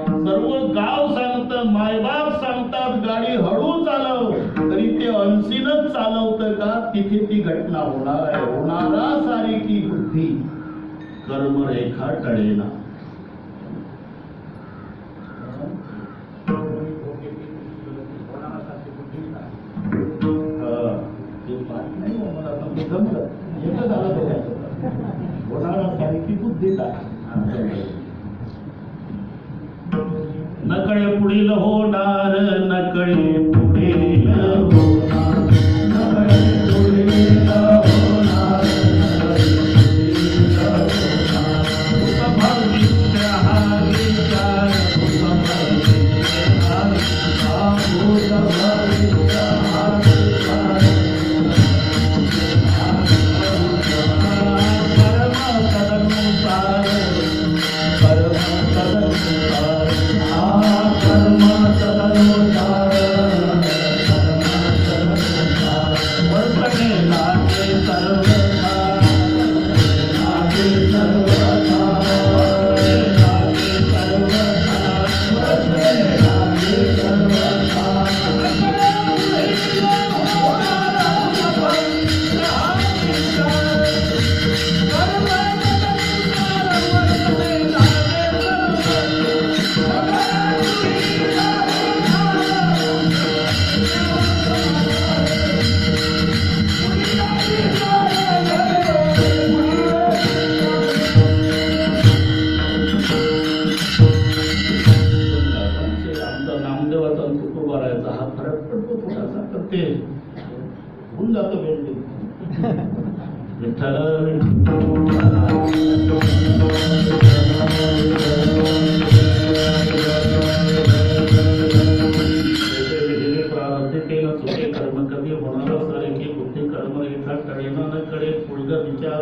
सर्व गाव सांगतं, मायबाप सांगतात गाडी हळू चालव, तरी ते 80नच चालवतं का? तिथे ती घटना होणार आहे. होणारा सारी की बुद्धी कर्मरेखा टळेना. होणारा सारी की बुद्धी काय? नकळे पुढील होणार, नकळे पुढील होणार, नकळे पुढील होणार, भविष्य हा विचार, भविष्य हा होऊन जातो वेळ. प्रारब्धतेनं कर्म कधी होणारा सारे की बुद्धी कर्म रेखा टळेना न कळे पुढग विचार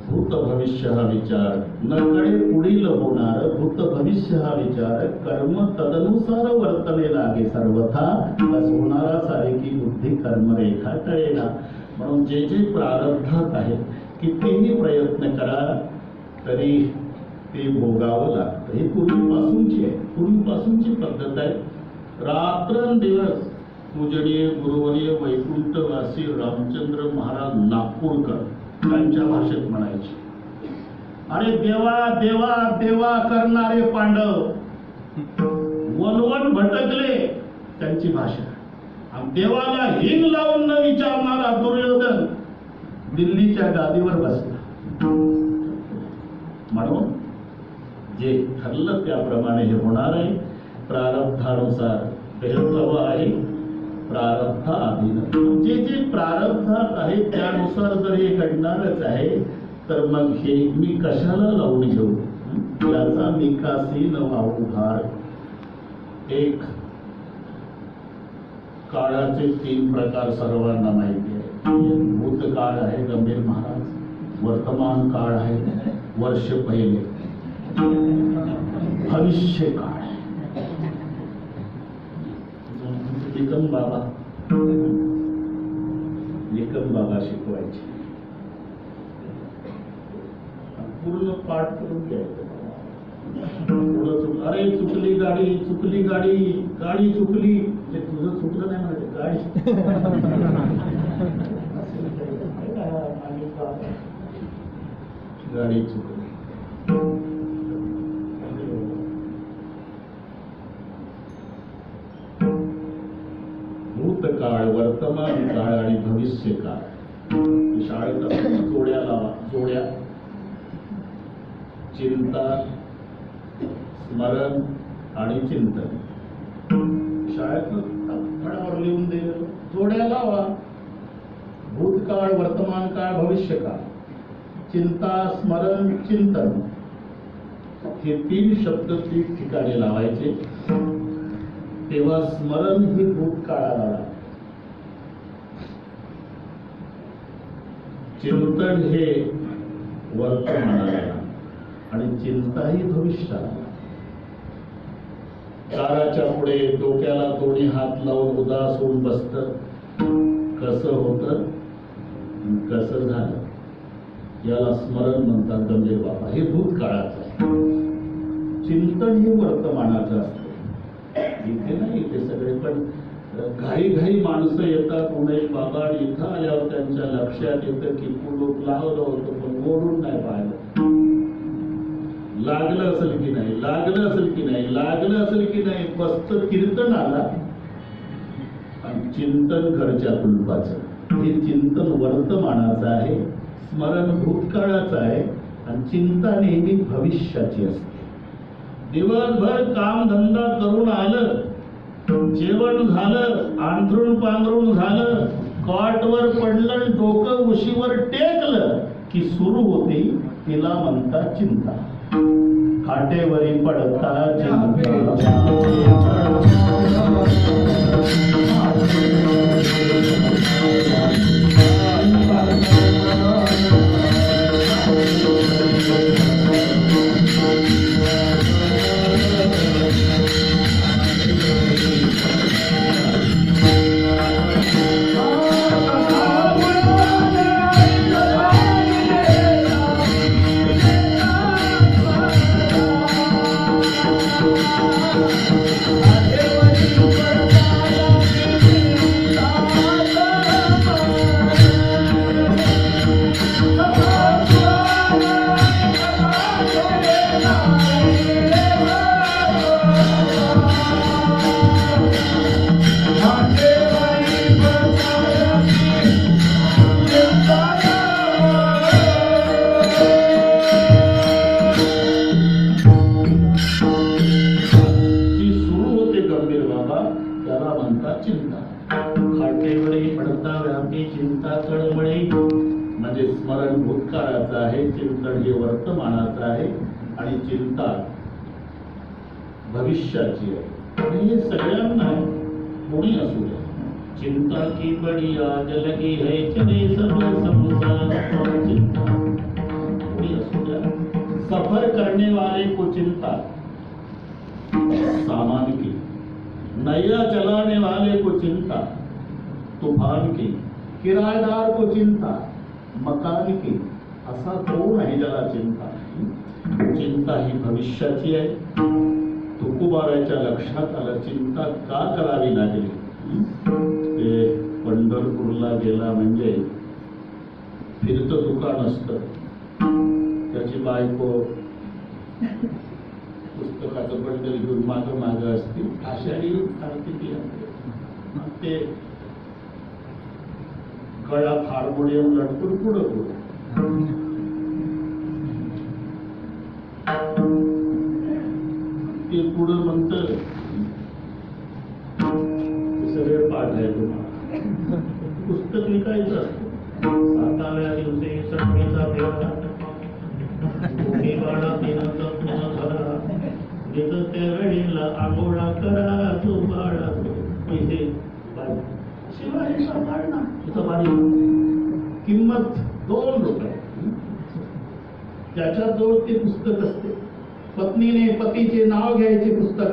भूत भविष्य हा विचार, नकडे पुढील होणार भूत भविष्य हा विचार, कर्म तदनुसार वर्तने लागे सर्वथा, बस होणारा सारे की बुद्धी कर्म रेखा टळेना. म्हणून जे जे प्रारब्धात आहे कितीही प्रयत्न करा तरी ते भोगावं लागतं. हे पूर्वीपासूनची पद्धत आहे. रात्रंदिवस पूजनीय गुरुवर्य वैकुंठवासी रामचंद्र महाराज नागपूरकर त्यांच्या भाषेत म्हणायचे, अरे देवा देवा देवा करणारे पांडव वनवन भटकले, त्यांची भाषा. आणि देवाला हिंग लावून न विचारणारा दुर्योधन दिल्लीच्या गादीवर बसला. म्हणून जे ठरलं त्याप्रमाणे हे होणार आहे. प्रारब्धानुसार भेदभाव आहे, प्रारब्धाधीन. जे जे प्रारब्धात आहे त्यानुसार जर हे घडणारच आहे, तर मग हे मी कशाला लावून घेऊ? याचा निकासी न वाहू भार. एक, काळाचे 3 प्रकार सर्वांना माहिती आहे. भूतकाळ आहे गंभीर महाराज, वर्तमान काळ आहे वर्ष पहिले, भविष्य काळ निकम बाबा शिकवायचे. पूर्ण पाठ करून घ्यायचं. अरे चुकली गाडी, चुकली गाडी, गाडी चुकली. तुझं चुकलं नाही म्हणायचं, गाडी चुकली. भूतकाळ, वर्तमान काळ आणि भविष्य काळ. शाळेत जोड्या लावा. जोड्या, चिंता, स्मरण आणि चिंतन. शाळेत फळावर लिहून दे, जोड्या लावा. भूतकाळ, वर्तमान काळ, भविष्य काळ, चिंता, स्मरण, चिंतन. हे 3 शब्द 3 ठिकाणी लावायचे. तेव्हा स्मरण ही भूतकाळाला, चिंतन हे वर्तमानाला आणि चिंता ही भविष्याला. काराच्या पुढे डोक्याला दोन्ही हात लावून उदास होऊन बसतं. कसं होतं, कसं झालं, याला स्मरण म्हणतात गंभीर बाबा. हे भूतकाळाचं आहे. चिंतन हे वर्तमानाचं असतं. इथे नाही, इथे सगळे पण घाई घाई माणसं येतात उमेश बाबा, आणि इथं आल्यावर त्यांच्या लक्षात येतं की कुलूप लावलं होतं पण ओढून नाही पाहिलं. लागलं असेल की नाही, लागलं असेल की नाही, लागलं असेल की नाही. मस्त कीर्तन आला आणि चिंतन घरच्या कुलपाचं. हे चिंतन वर्तमानाचं आहे, स्मरण भूतकाळाचं आहे आणि चिंता नेहमी भविष्याची असते. दिवसभर काम धंदा करून आलं, जेवण झालं, आंथरूण पांघरून झालं, कॉटवर पडलं, डोकं उशीवर टेकलं की सुरू होती, तिला म्हणतात चिंता. खाटेवरी पडता भूतकाळाचा आहे, चिंतन हे वर्तमानाचं आहे आणि चिंता भविष्याची आहे. आणि हे सगळ्यांना कोणी असू द्या. चिंता की बड़ी आज लगी है चले सर्व संसार. चिंता कोणी असू द्या. सफर करने वाले को चिंता सामान की, नैया चलाने वाले को चिंता तूफान की, किराएदार को चिंता मकान की. असा कोण आहे ज्याला चिंता नाही. चिंता ही भविष्याची आहे. तुकोबाराच्या लक्षात आलं चिंता का करावी लागली. ते पंढरपूरला गेला म्हणजे फिरतं दुकान असतं, त्याची बायको पुस्तकाचं बंडल घेऊन मागं मागं असते, आषाढी कार्तिकी ते गळा हार्मोनियम लटकून पुढं पुढं ते पुढं म्हणतं सगळे पाठ आहे तुम्हाला, पुस्तक विकायचं असतं. 7व्या दिवशी सटवीचा फेरा बाळा तिनाचा पुन्हा धरा, घेतं त्या वेळेला आंघोळा करा तो बाळा पैसे शिवाय सांभाळणार. किंमत 2 रुपये. त्याच्याजवळ ते पुस्तक असते. पत्नीने पतीचे नाव घ्यायचे पुस्तक,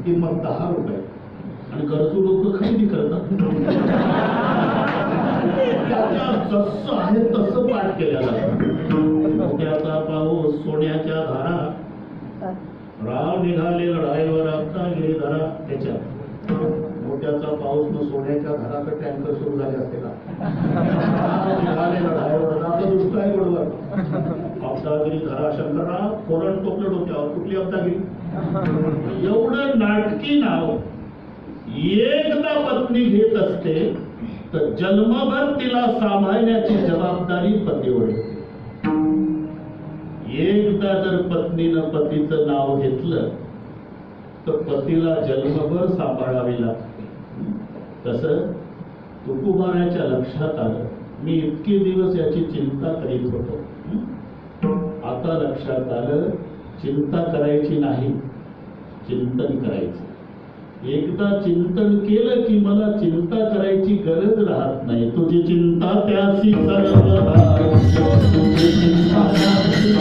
किंमत 10 रुपये. आणि गरजू लोक खरेदी करतात. त्याच्या जसं आहे तसं पाठ केल्या जातं. मोत्याचा पाऊस सोन्याच्या धारा, राव निघाले लढाईवर आता गेली धारा. त्याच्यात मोत्याचा पाऊस न सोन्याच्या धारा तर टँकर सुरू झाले असते का. निघाले लढाईवर आता दुष्काळी गोडवर अब्दागिरी धरा शंकरराव फोरण टोपलं डोक्यावर. कुठली अब्दागिरी. एवढं नाटकी नाव एकदा पत्नी घेत असते तर जन्मभर तिला सांभाळण्याची जबाबदारी पतीवर येते. एकदा जर पत्नीनं पतीचं नाव घेतलं तर पतीला जन्मभर सांभाळावी लागते. तसं तुकोबाराच्या लक्षात आलं, मी इतके दिवस याची चिंता करीत होतो. आता लक्षात आलं चिंता करायची नाही, चिंतन करायचं. एकदा चिंतन केलं की मला चिंता करायची गरज राहत नाही. तुझी चिंता त्यासी सर्वदा, तुझी चिंता त्यासी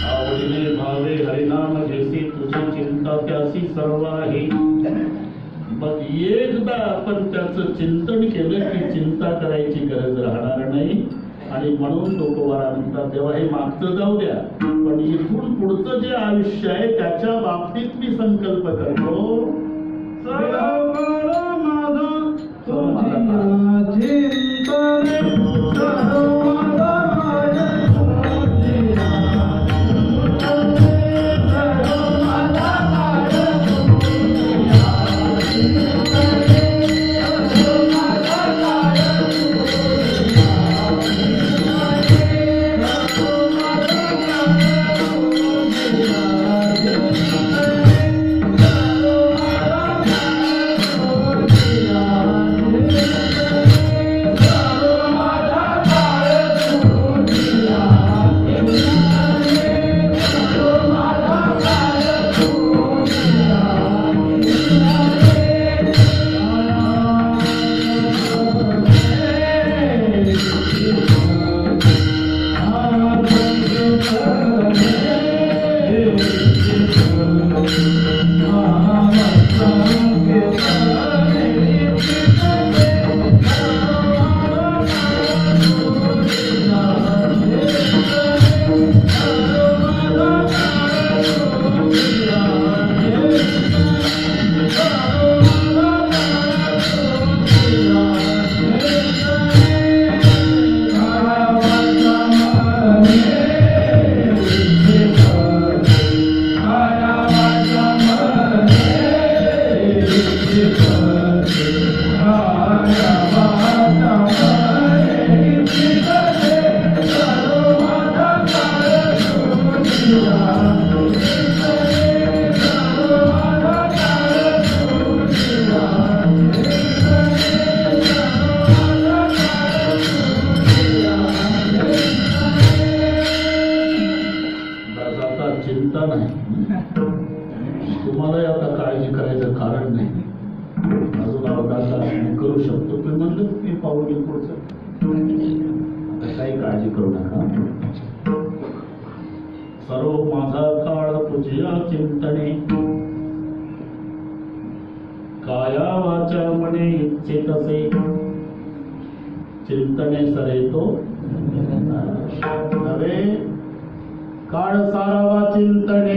आवडीने भावे हरिनाम जैसी तुझी चिंता त्यासी सर्व आहे. मग एकदा आपण त्याचं चिंतन केलं की चिंता करायची गरज राहणार नाही. आणि म्हणून तुकोबारा म्हणतात तेव्हा हे मागचं जाऊ द्या, पण इथून पुढचं जे आयुष्य आहे त्याच्या बाबतीत मी संकल्प करतो. तुम्हाला आता काळजी करायचं कारण नाही. अजून अवकाश करू शकतो पण म्हणलं मी पाहून घेऊ पुढचं. आता काही काळजी करू नका. सर्व माझा काळ तुझ्या चिंतने, काया वाचा मने इच्छे तसे, चिंतने सरे तो नवे, काळ सारावा चिंतने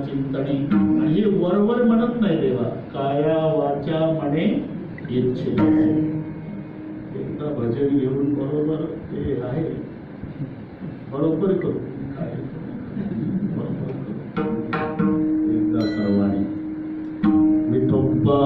चिंतने. हे वरवर म्हणत नाही देवा, काया वाचा मने इच्छे. एकदा भजन घेऊन बरोबर ते आहे बरोबर करू, काय बरोबर करू एकदा सर्वांनी. विठोबा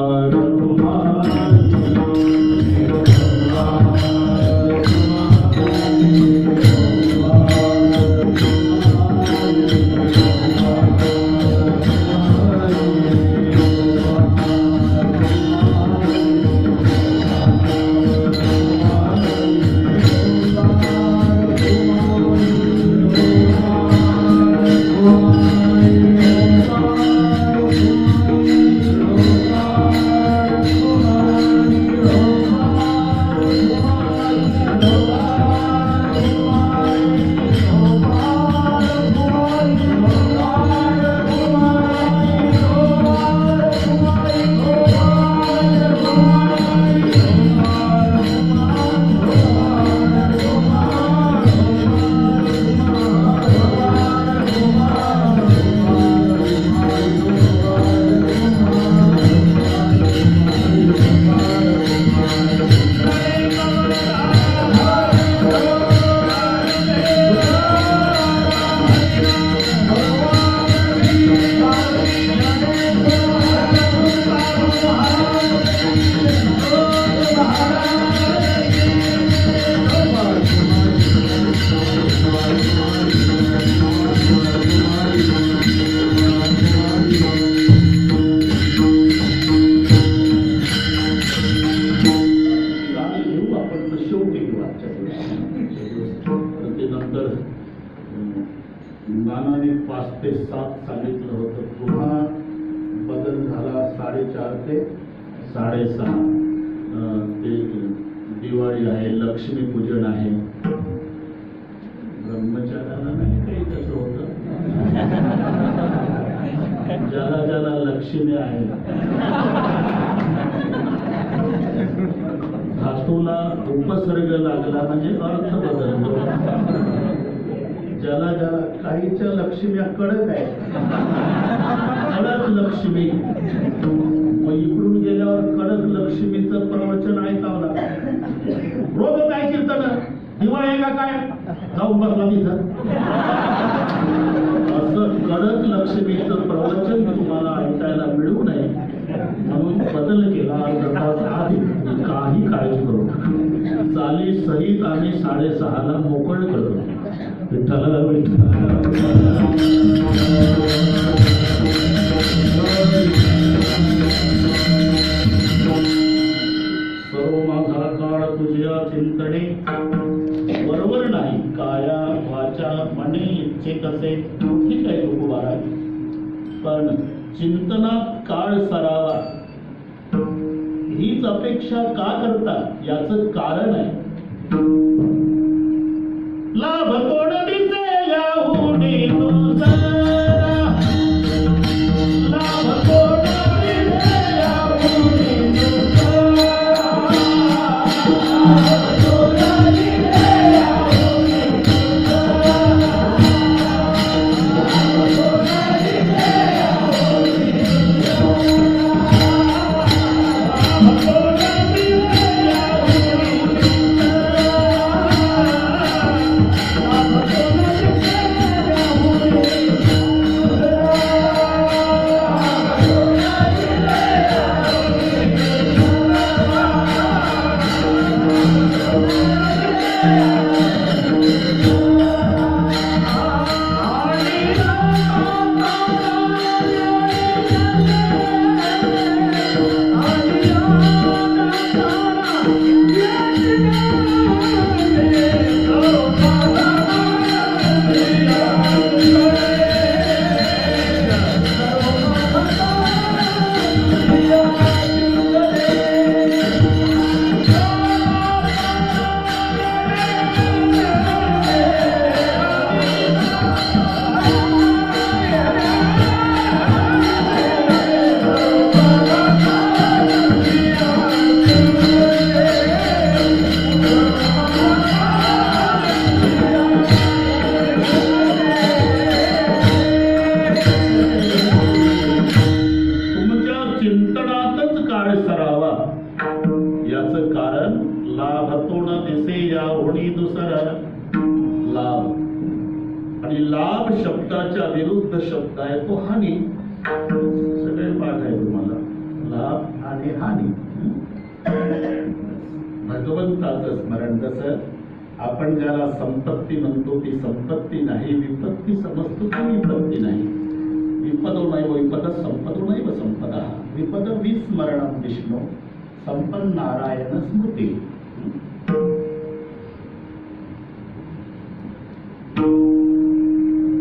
नानाने 5 ते 7 सांगितलं होतं. पुन्हा बदल झाला 4:30 ते 6:30. ते दिवाळी आहे, लक्ष्मीपूजन आहे. ब्रह्मचार्याला नाही काही तसं होतं. ज्याला ज्याला लक्ष्मी आहे धातूला उपसर्ग लागला म्हणजे अर्थ बदलतो. ज्याला ज्याला काहीच्या लक्ष्मी कडक आहे, कडक लक्ष्मी, मग इकडून गेल्यावर कडक लक्ष्मीचं प्रवचन ऐकावं लागतं. रोग काय कीर्तन, दिवाळी आहे का काय, जाऊन बसला तिथं. असं कडक लक्ष्मीचं प्रवचन तुम्हाला ऐकायला मिळू नये म्हणून बदल केला. आधी काही काळजी करू नका, चाली सहित आम्ही 6:30ला मोकळ करतो. विठ्ठला विठ्ठला. सर्व माझा काळ तुझ्या चिंतने, बरोबर नाही काया वाचा मने इच्छे कसे. ठीक आहे तुकोबारा, पण चिंतनात काळ सरावा हीच अपेक्षा का करतात याचं कारण आहे. लाभ कोण दिसे याहुनी दुसरा, लाभ कोण दिसे याहुनी दुसरा. लाभ शब्दाच्या विरुद्ध शब्द आहे तो हानी. सगळे पाठ आहे तुम्हाला, लाभ आणि हानी. भगवंताचं स्मरण. कसं आपण ज्याला संपत्ती म्हणतो ती संपत्ती नाही, विपत्ती समजतो ती विपत्ती नाही. विपदो नैव विपद संपदो नैव संपदा, विपद विस्मरणं विष्णू संपन्न नारायण स्मृती.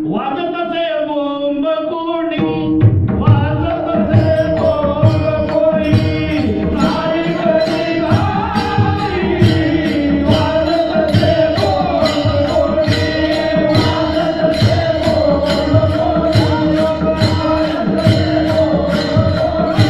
वाजत असे बोंब कोणी, वाजत असे बोंब कोणी, घाई घाई घाई. वाजत असे बोंब कोणी, वाजत असे बोंब कोणी, वाजत असे बोंब कोणी.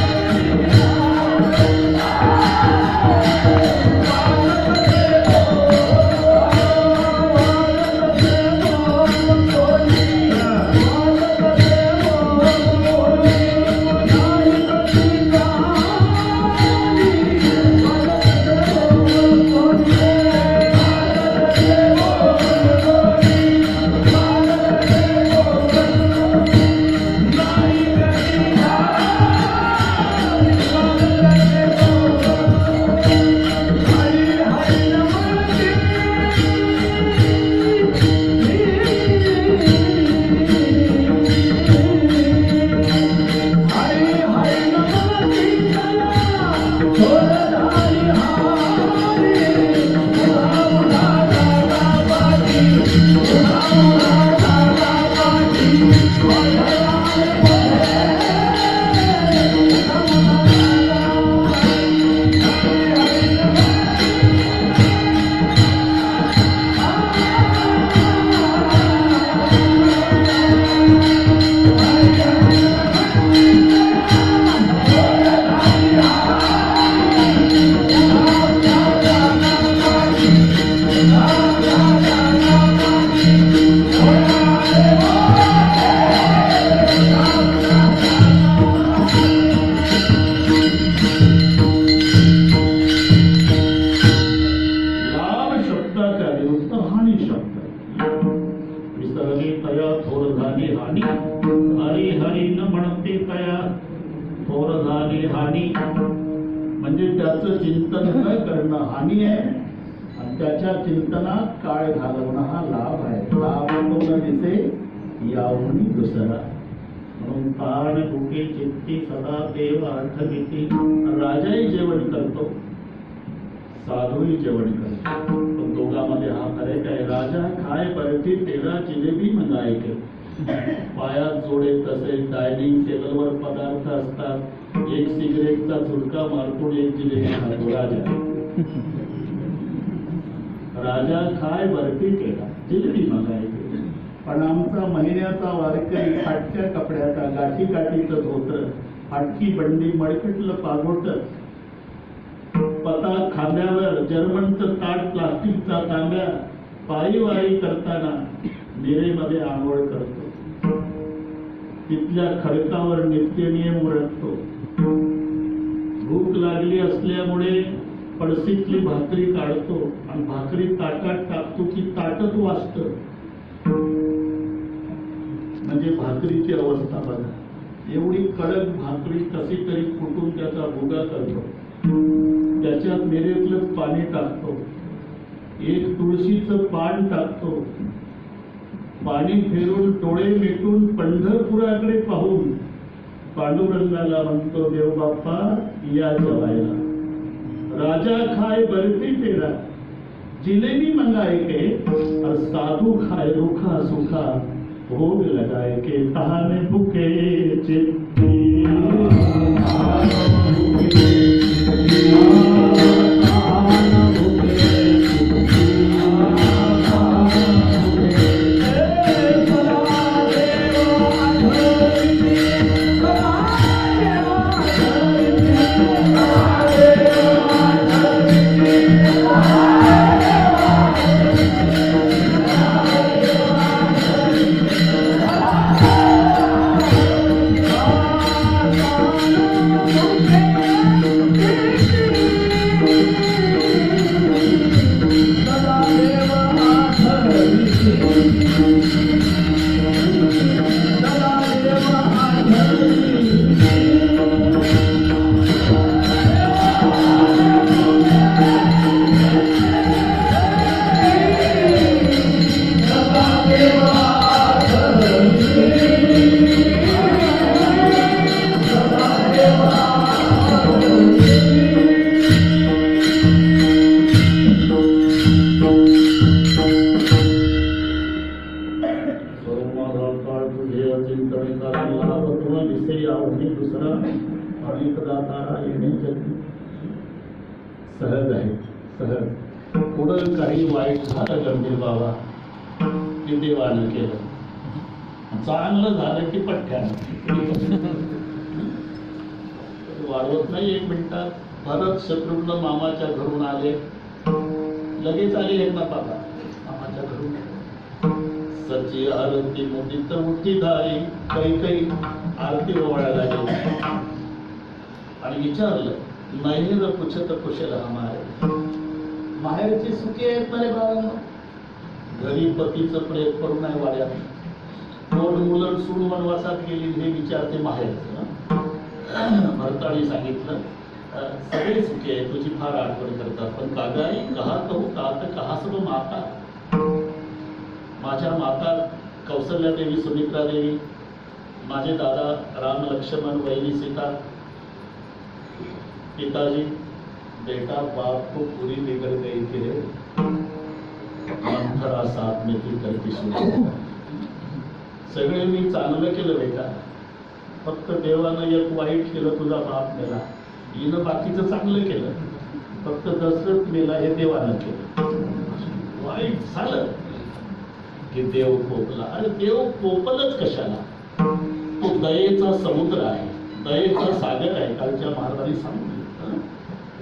हानी, म्हणजे त्याचं चिंतन न करणं हानी आहे आणि त्याच्या चिंतनात काळ घालवणं हा लाभ आहे. लाभ तो न दिसे यावनी दुसरा. म्हणून ताण भुके चित्ती सदा देव आठविती. राजाही जेवण करतो, साधूही जेवण करतो, पण दोघांमध्ये हा फरक आहे. राजा खाय बर्फी 13 जिलेबी मंगाए के. पायात जोडे तसे डायनिंग टेबलवर पदार्थ असतात. एक सिगरेटचा झुडका मारतो, एक जिलेबी खातो राजा. राजा खाय बर्फी 13 जिलेबी मंगाए के. पण आमचा महिन्याचा वारकरी फाटक्या कपड्याचा, गाठी गाठीचं धोतर, फाटकी बंडी, मळकटलं पागोट, पता खांद्यावर, जर्मनचं ताट प्लास्टिकचा तांब्या, पायी वारी करताना निरेमध्ये आंघोळ करतो. तिथल्या खडकावर नित्यनियम उरटतो. भूक लागली असल्यामुळे पडसीतली भाकरी काढतो आणि भाकरी ताटात टाकतो की ताटच वाजतं. म्हणजे भाकरीची अवस्था बघा. एवढी कडक भाकरी कशी तरी कुटून त्याचा भुगा करतो. त्याच्यात मिरेतलं पाणी टाकतो, एक तुळशीचं पान टाकतो, पाणी फिरून डोळे मिटून पंढरपुराकडे पाहून पांडुरंगाला म्हणतो, देव बाप्पा या जेवायला. राजा खाय बर्फी 13 जिलेबी मंगाए के, और साधू खाए रूखा सूखा भोग लगाए के. तहाने भूखे चित्ती सहज आहे. सहज पुढं काही वाईट झालं गंभीर बाबा की देवानं केलं, चांगलं झालं की पठ्ठ्यानं. वाढवत नाही 1 मिनिटात. भरत शत्रुघ्न मामाच्या घरून आले, लगेच आले एकनाथ बाबा मामाच्या घरून. सची आरती मुदित उठी धाई, काही आरती ओवाळायला गेली आणि विचारलं, नाही र पुछत कुशल हमारे. माहेरची सुखी आहेत ना रे बाळांनो. घरी पतीचं प्रेम करून नाही वाड्यात. 2 मुलं सून वनवासात गेली हे विचारते माहेरचं. भरताळी सांगितलं, सगळे सुखी आहे, तुझी फार आठवण करतात, पण कागाई कहा कहू तात कहा सब माता. माझ्या माता कौसल्या देवी, सुमित्रा देवी, माझे दादा राम लक्ष्मण, वहिनी सीता, पिताजी, बेटा बाप को पूरी बिगड़ गई थी रे, मंथरा साथ में ती करती सुरू. सगळे मी चांगलं केलं बेटा, फक्त देवानं एक वाईट केलं, तुझा बाप मेला. हिनं बाकीचं चांगलं केलं, फक्त दशरथ मेला हे देवानं केलं. वाईट झालं की देव पोपला. अरे देव पोपलच कशाला? तो दयेचा समुद्र आहे, दयेचा सागर आहे. कालच्या महाराजांनी सांगितलं,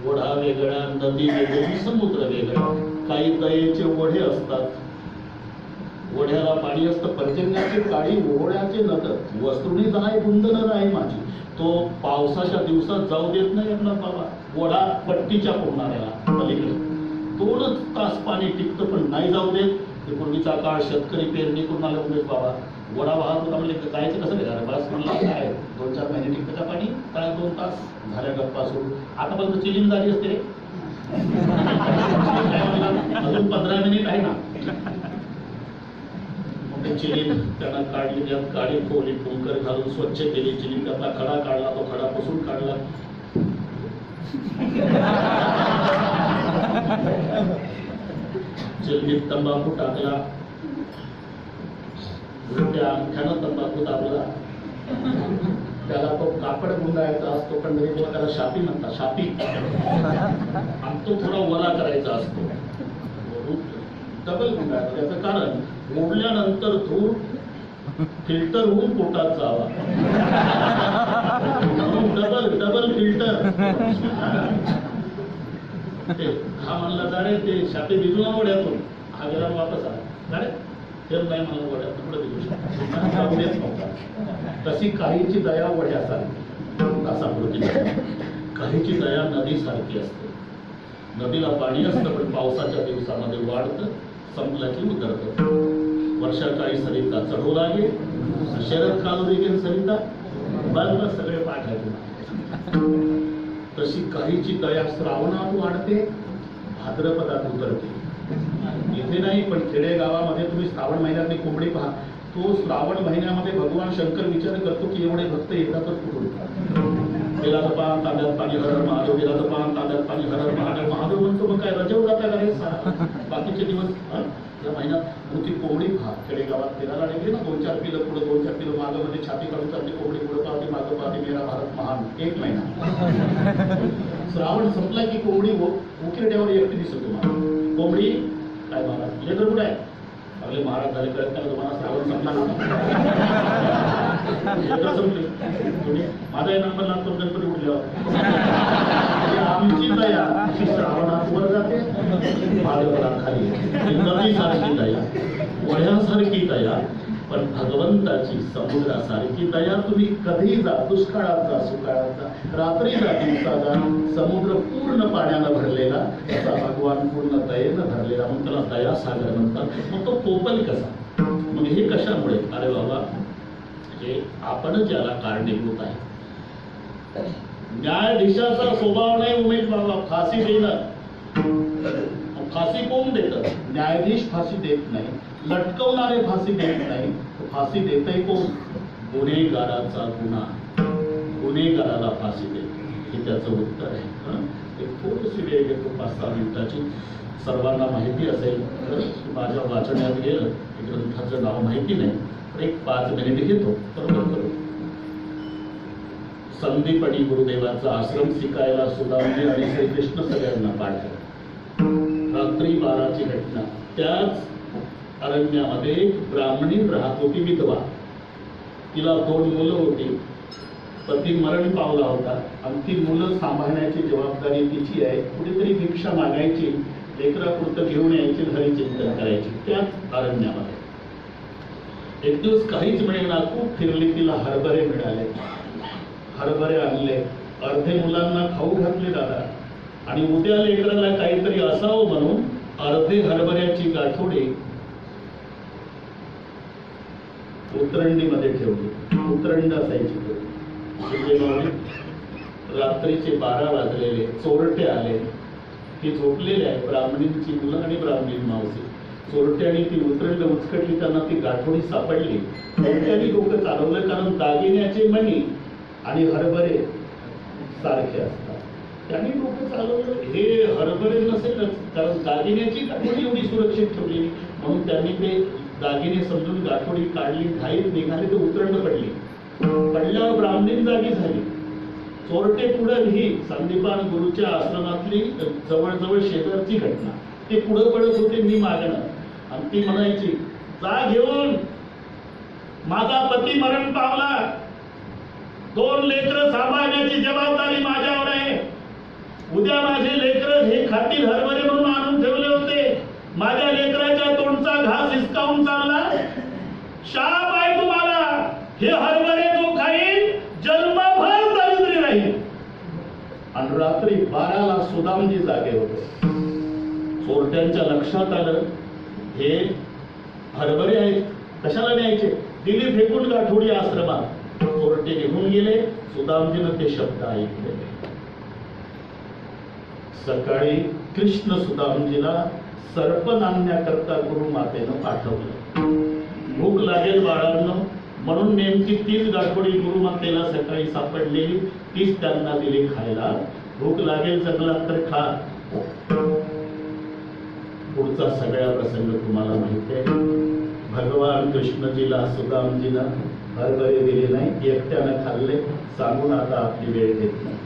ओढा वेगळा, नदी वेगळी, समुद्र वेगळा. काही दयेचे ओढे असतात, ओढ्याला पाणी असतं, पर्जन्याची काळी ओढ्याचे नदत वस्त्रुनी जाय गुंदन राही माझी. तो पावसाच्या दिवसात जाऊ देत नाही आपला बाबा. ओढा पट्टीच्या पुरणाऱ्याला पलीकडे 2च तास पाणी टिकतं, पण नाही जाऊ देत. ते पूर्वीचा काळ शेतकरी पेरणी करून आले उमेश बाबा, वडा वाहत होता म्हणजे जायचं कसं काय बस म्हणलं काय 2-4 महिने टिकतं का पाणी काय 2 तास झाल्या गप्पा सुरू आतापर्यंत चिलिंग झाली असते अजून 15 मिनिट आहे ना मग ते चिलिंग त्यांना काढली त्यात गाडी खोली फुंकर घालून स्वच्छ केली चिलिंग त्यातला खडा काढला तो खडा पुसून काढला चिलनीत तंबाखू टाकला त्या अंगठ्यानं तंबाखू दाबला त्याला तो कापड गुंडाळायचा असतो पंढरीला त्याला शापी म्हणतात शापी आणि तो थोडा वला करायचा असतो डबल गुंडाळायचा त्याचं कारण मोडल्यानंतर धूर फिल्टर होऊन पोटात जावा डबल फिल्टर हा म्हणला जाणे ते शापी भिजून वड्यातून हा गेला वापस आला जाणे ते नाही मला वड्यातून पुढे भिजू शकतो तशी काहीची दया वड्यासारखी असा मृत्यू काहीची दया नदीसारखी असते नदीला पाणी असतं पण पावसाच्या दिवसामध्ये वाढतं संपलं की उतरतं वर्षाकाळी सरिता चढू लागे शरद कालोरी सरिता बाजूला सगळे पाठ आहेत तशी काहीची दया श्रावणात वाढते भाद्रपदात उतरते इथे नाही पण खेडेगावामध्ये तुम्ही श्रावण महिन्यातली कोंबडी पहा तो श्रावण महिन्यामध्ये भगवान शंकर विचार करतो की एवढे भक्त येतातच कुठून गेलाचं पान तांब्यात पाणी हर महादेव गेलाचं पान तांब्यात पाणी हर महादेव महादेव म्हणतो मग काय रजेवर जाता का रे बाकीचे दिवस या महिन्यात मोठी कोंबडी पहा खेडेगावात फिरायला निघली ना 2-4 किलो पुढे 2-4 किलो मागं मध्ये छाती काढून चालते कोंबडी पुढे पाहते मागं पाहते मेरा भारत महान 1 महिना श्रावण संपला की कोंबडी उकिरड्यावर एकटी दिसत तुम्हाला कोंबडी काय महाराज लेकर कुठे आहे अगले महाराज झाले कळत नाही तुम्हाला श्रावण संपला संपले माझाही नंबर लागतो गणपती उठल्यावर आमची दया श्रावणात वर जाते भाद्रपदात खाली नदीसारखी दया वड्यासारखी दया पण भगवंताची समुद्रासारखी दया तुम्ही कधी जा दुष्काळात जा सुकाळात जा रात्री जा दिवसा जा समुद्र पूर्ण पाण्यानं भरलेला त्याचा भगवान पूर्ण दयेनं भरलेला मग त्याला दया सागर म्हणतात मग तो पोपल कसा मग हे कशामुळे अरे बाबा म्हणजे आपण ज्याला कारणीभूत आहे न्यायाधीशाचा स्वभाव नाही उमेश बाबा फाशी देणं फाशी कोण देतं न्यायाधीश फाशी देत नाही लटकवणारे फाशी देत नाही फाशी देतही कोण गुन्हेगाराचा गुन्हा गुन्हेगाराला फाशी देतो हे त्याचं उत्तर आहे एक थोडीशी वेळ घेतो 5-6 मिनिटाची सर्वांना माहिती असेल तर माझ्या वाचण्यात गेलं ग्रंथाचं नाव माहिती नाही पण एक 5 मिनिट घेतो बरोबर करू संदीपणी गुरुदेवाचा आश्रम शिकायला सुदामजी आणि श्रीकृष्ण सगळ्यांना पाठवलं रात्री 12ची घटना त्याच अरण्यामध्ये ब्राह्मणी राहत होती विधवा तिला 2 मुलं होती पती मरण पावला होता आणि ती मुलं सांभाळण्याची जबाबदारी तिची आहे कुठेतरी भिक्षा मागायची लेकरापुरतं घेऊन यायची घरी चिंतन करायची त्याच अरण्यामध्ये एक दिवस काहीच मिळेना खूप फिरली तिला हरभरे मिळाले हरभरे आणले अर्धे मुलांना खाऊ घातले दादा आणि उद्या लेकराला काहीतरी असावं म्हणून अर्धे हरभऱ्याची गाठोडे उतरंडीमध्ये ठेवली उतरंड असायची रात्रीचे 12 वाजलेले चोरटे आले ती झोपलेले आहे ब्राह्मणींची मुलं आणि ब्राह्मणी मावशी चोरटे आणि ती उतरंड उचकटली त्यांना ती गाठोडी सापडली चोरट्यांनी डोकं चालवलं कारण दागिन्याचे मणी आणि हरभरे सारखे असतात त्यांनी डोकं चालवलं हे हरभरे नसेलच कारण दागिन्याची गाठोडी एवढी सुरक्षित ठेवली म्हणून त्यांनी ते दागिने समजून गाठोडी काढली घाईत निघाली तर उतरंड पडली पडल्यावर ब्राह्मणी जागी झाली चोरटे पुढे ही संदीपान गुरुच्या आश्रमातली जवळजवळ शेजारची घटना ते पुढे पडत होते मी मागणं आणि ती म्हणायची जा घेऊन माझा पती मरण पावला 2 लेकरं सांभाळण्याची जबाबदारी माझ्यावर आहे उद्या माझे लेकरं हे खातील हरभरे म्हणून आणून ठेवले होते माझ्या लेकराच्या तोंडचा घास हिसकावून चालला शाप आहे तुम्हाला हे हरभरे जो खाईल जन्मभर दरिद्री राहील आणि रात्री 12ला सुदामजी जागे होते चोरट्यांच्या लक्षात आलं हे हरभरे आहेत कशाला न्यायचे दिली फेकून गाठोडी आश्रमात. चोरटे निघून गेले. सुदामजीनं ते शब्द ऐकले. सकाळी कृष्ण सुदामजीला सर्पण आणण्याकरता गुरु मातेनं पाठवलं. भूक लागेल बाळांनो म्हणून नेमकी तीच गाठोडी गुरुमातेला सकाळी सापडलेली, तीच त्यांना दिली खायला. भूक लागेल जंगलात तर खा. पुढचा सगळा प्रसंग तुम्हाला माहिती आहे. भगवान कृष्णजीला सुदामजीला हरभरे दिले नाही, एकट्यानं खाल्ले. सांगून आता आपली वेळ घेत नाही.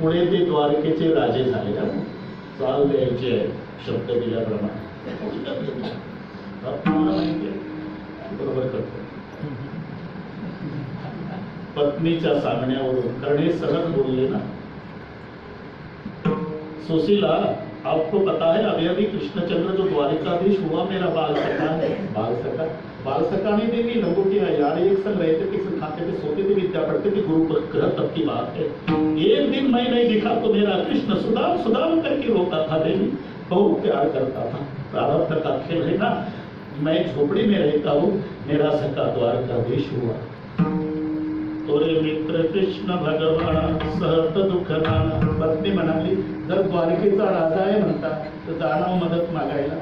पुढे ते द्वारकेचे राजे झाले. चाल द्यायचे आहे शब्द दिल्याप्रमाणे. बरोबर करतो. पत्नीच्या सांगण्यावरून, कारण हे सहज बोलले ना. सुशीला, आपको पता है अभी अभी कृष्णचंद्र जो द्वारिकाधीश हुआ मेरा बाल सखा है. बाल सखा नहीं देवी लंगोटिया यार एक संग रहते थे, सब खाते थे, सोते थे, विद्या पढ़ते थे, गुरु ग्रह तक की बात है. एक दिन मैं नहीं दिखा तो मेरा कृष्ण सुदाम सुदाम करके रोता था. देवी बहुत प्यार करता था. प्रारब्ध का खेल है ना. मैं झोपड़ी में रहता हूँ, मेरा सखा द्वारकाधीश हुआ. तोरे मित्र कृष्ण भगवान सहत दुःख नाना. पत्नी म्हणाली, जर द्वारकेचा राजा आहे म्हणता तर जाणव मदत मागायला.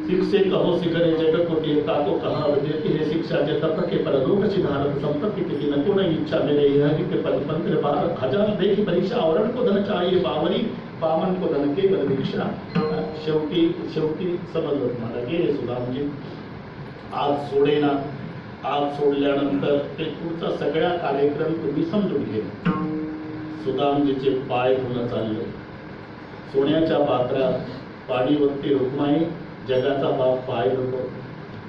शिक्षे कहो सिकरे जग कोटी ताको कहा देती है शिक्षा जता प्रके परलोक सिधारत संपत्ति की न क्यों नहीं इच्छा मेरे यह के पद मंत्र बार हजार देखी परीक्षा औरण को धन चाहिए बावरी बामन को धन के बल दीक्षा. शेवटी समजलं तुम्हाला गेले सुदामजी. आज सोडेना. आज सोडल्यानंतर ते पुढचा सगळा कार्यक्रम तुम्ही समजून घ्या. सुदामजीचे पाय धुणं चालले. सोन्याच्या पात्रात पाणी वरती रुक्माई जगाचा बाप पाय धुतो.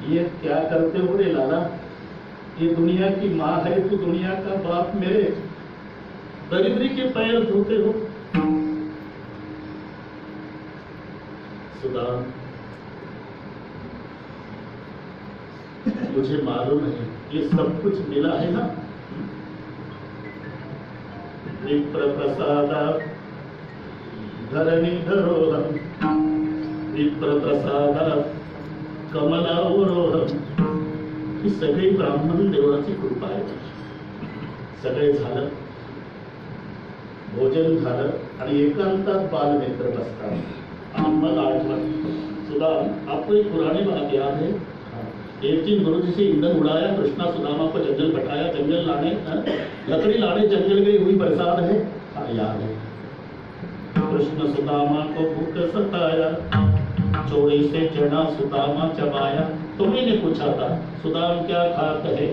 ये क्या करते हो रे लाला. ये दुनिया की माँ है, तू दुनिया का बाप मेरे दरिद्री के पैर धोते हो. सुदाम, मुझे मालूम है ये सब कुछ मिला है ना. विप्र प्रसादा धरणी धरोहर. विप्र प्रसादा कमलावरोहर. ही सगळी ब्राह्मण देवाची कृपा आहे. सगळे झालं, भोजन झालं आणि एकांतात बालमित्र बसतात आणि मग आठवण. सुदाम, आपको एक पुरानी बात याद है. एक दिन गुरु जी से ईंधन उड़ाया, कृष्णा सुदामा को जंगल बटाया, जंगल लाने लकड़ी लाने जंगल गई हुई बरसात है. हाँ याद है. कृष्ण सुदामा को भूख सताया, चोरी से चढ़ा सुदामा चबाया. तुम्ही ने पूछा था सुदाम क्या खाते है.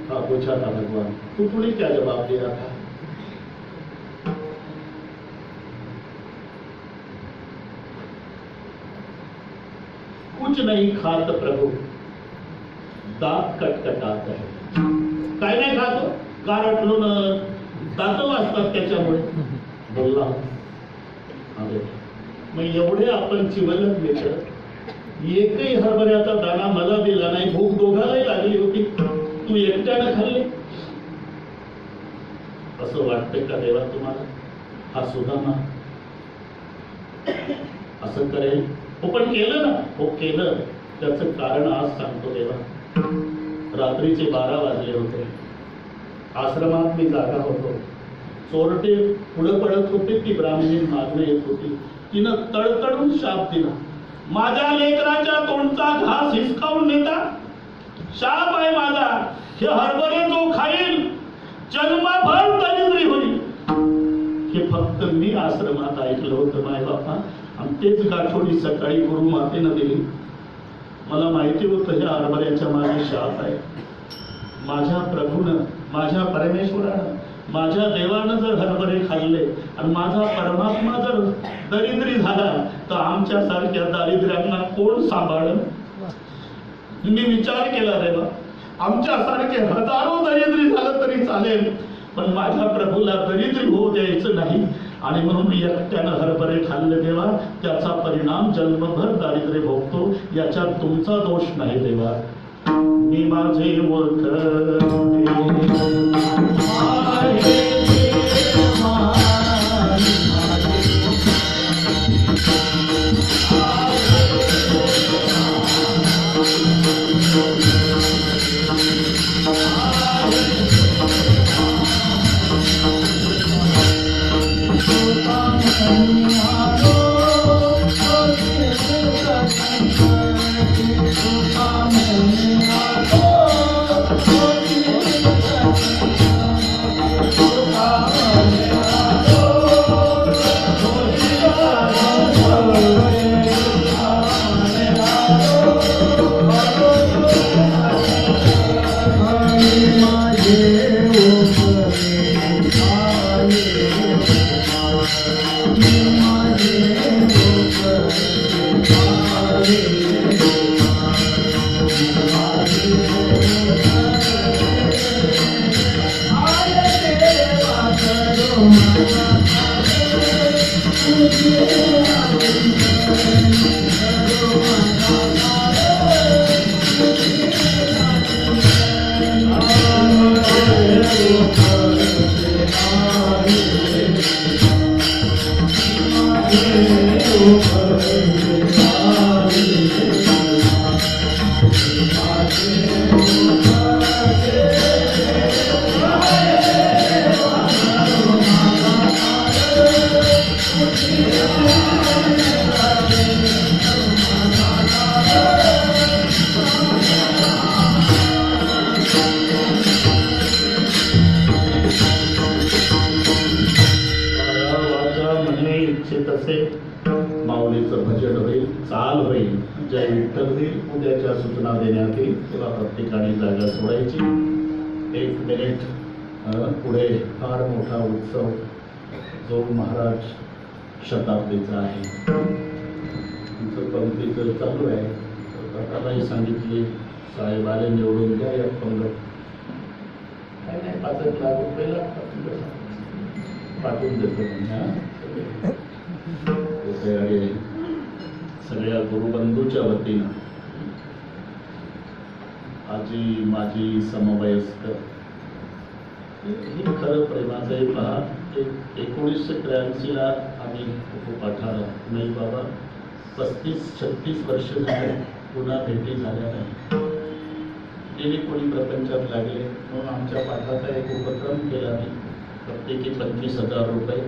हाँ पूछा था भगवान. तूने क्या जवाब दिया था. कुछ नहीं खात प्रभु, दात कटकटात है. काय नाही खातो, कारटलून दात वाजतात त्याच्यामुळे बोलला. मग एवढे आपण चिवलक मित्र, एकही हरभऱ्याचा दाणा मला दिला नाही. भूक दोघालाही लागली होती, तू एकट्यानं खाल्ली. असं वाटतंय का देवा तुम्हाला. हा सुदामा असं करेल. हो पण केलं ना. हो केलं. त्याचं कारण आज सांगतो देवा. रात्रीचे 12 वाजले होते. आश्रमात मी जागा होतो. चोरटे पुढे पडत होते. ती ब्राह्मणी मागणं येत होती. तिनं तडतडून शाप दिला. माझ्या लेकराच्या तोंडचा घास हिसकावून नेता. शाप आहे माझा. हे हरभरे जो खाईल जन्मभर दरिद्री होईल. हे फक्त मी आश्रमात ऐकलं होतं माय बापा. आणि तेच गाठोडी सकाळी गुरु मातेनं दिली. मला माहिती होतं हे हरभऱ्याच्या मागे शाप आहे. माझ्या प्रभूनं, माझ्या परमेश्वरानं, माझ्या देवानं जर हरभरे खाल्ले आणि माझा परमात्मा जर दरिद्री झाला तर आमच्या सारख्या दारिद्र्यांना कोण सांभाळलं. मी विचार केला देवा, आमच्या सारखे हजारो दरिद्री झालं तरी चालेल, पण माझ्या प्रभूला दरिद्री होऊ द्यायचं नाही. आणि म्हणून मी एकट्यानं हरभरे खाल्ले देवा. त्याचा परिणाम जन्मभर दारिद्र्य भोगतो. याच्यात तुमचा दोष नाही देवा. मी माझे ओळख माऊलीचं भजन होईल, चाल होईल, जय विठ्ठल होईल. उद्याच्या सूचना देण्यात येईल तेव्हा प्रत्येकाने जागा सोडायची. 1 मिनिट पुढे फार मोठा उत्सव जो महाराज शताब्दीचा आहे तुमचं पंक्तीचं चालू आहे. दादालाही सांगितले साहेब आले निवडून द्या या पंगत काय नाही 5 लाख रुपये लागतात पाठवून देतो म्हणजे तयारी आहे. सगळ्या गुरुबंधूच्या वतीनं आजी माजी समवयस्क हे खरं प्रेमाचं आहे. पहा 1983 ला आम्ही उपपाठाला नाही बाबा 35-36 वर्ष झाले पुन्हा भेटी झाल्या नाही. गेली कोणी प्रपंचात लागले म्हणून आमच्या पाठाचा एक उपक्रम केला नाही. प्रत्येकी 25,000 रुपये.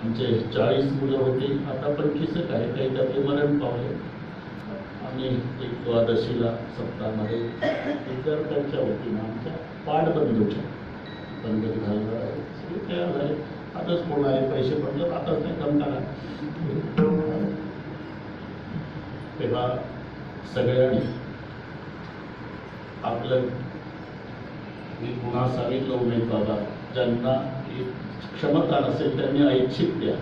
आमचे 40 मुलं होती, आता 25 आहे. काही त्यातले मरण पावले. आम्ही एक द्वादशीला सप्ताहामध्ये विद्यार्थ्यांच्या वतीनं आमच्या पाठबंधूच्या पंडित घालणार सगळे तयार झाले. आताच कोण आहे पैसे पडले आताच नाही जमताना. तेव्हा सगळ्यांनी आपलं मी पुन्हा सांगितलं उमेद बाबा ज्यांना क्षमता नसेल त्यांनी ऐच्छिक द्या,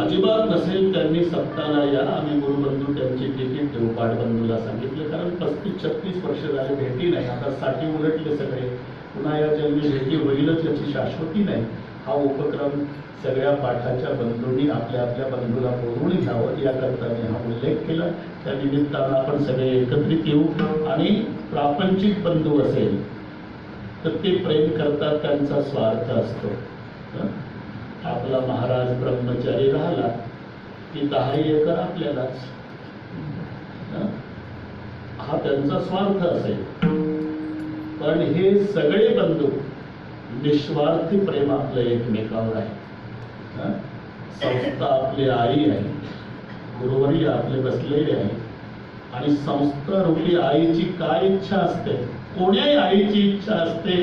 अजिबात नसेल त्यांनी सप्ताहाला या. आम्ही गुरुबंधू त्यांची तिकीट देऊ पाठबंधूला सांगितलं. कारण 35-36 वर्ष झाले भेटी नाही. आता 60 उलटले सगळे. पुन्हा या जन्मी भेटी होईलच याची शाश्वती नाही. हा उपक्रम सगळ्या पाठाच्या बंधूंनी आपल्या आपल्या बंधूला बोलवून घ्यावं याकरता मी हा उल्लेख केला. त्या निमित्तानं आपण सगळे एकत्रित येऊ. आणि प्रापंचिक बंधू असेल तर ते प्रेम करतात, त्यांचा स्वार्थ असतो. आपला महाराज ब्रह्मचारी राहिला की 10 एकर आपल्यालाच, हा त्यांचा स्वार्थ असेल. पण हे सगळे बंधू निस्वार्थी प्रेम आपलं एकमेकावर आहे. संस्था आपली आई आहे, गुरुवर्य आपले बसलेले आहे. आणि संस्था रूपी आईची काय इच्छा असते? कोण्याही आईची इच्छा असते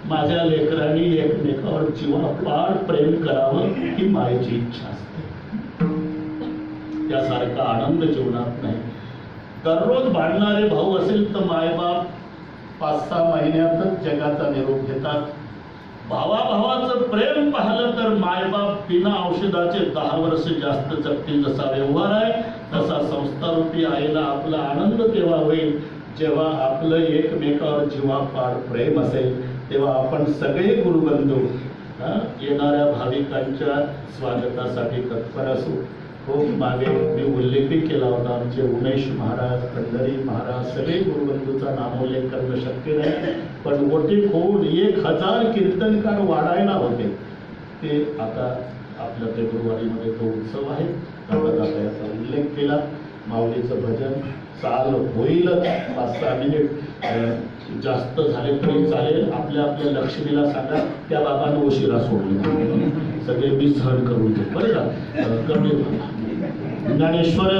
माझ्या लेकरांनी एकमेकावर जीवापाड प्रेम करावं, ही मायेची इच्छा असते. त्यासारखा आनंद जीवनात नाही. दररोज भांडणारे भाऊ असेल तर मायबाप 5-6 महिन्यातच जगाचा निरोप घेतात. भावाभावाचं प्रेम पाहिलं तर मायबाप बिना औषधाचे 10 वर्ष जास्त जगतील. जसा व्यवहार आहे तसा संस्थारूपी आईला आपला आनंद तेव्हा होईल जेव्हा आपलं एकमेकावर जीवापाड प्रेम असेल. तेव्हा आपण सगळे गुरुबंधू येणाऱ्या भाविकांच्या स्वागतासाठी तत्पर असू. खूप मागे मी उल्लेखही केला होता. आमचे उमेश महाराज, पंढरी महाराज सगळे गुरुबंधूचा नामोल्लेख करणं शक्य नाही. पण मोठी खूण 1000 कीर्तनकार वाढायला होते. ते आता आपल्या फेब्रुवारीमध्ये तो उत्सव आहे. आता याचा उल्लेख केला. माऊलीचं भजन चाल होईलच. 5-6 मिनिट जास्त झाले तरी चालेल. आपल्या आपल्या आपल्या लक्ष्मीला सांगा त्या बाबाने उशिरा सोडले सगळे मी सहन करून घेऊ बरं का कमी ज्ञानेश्वर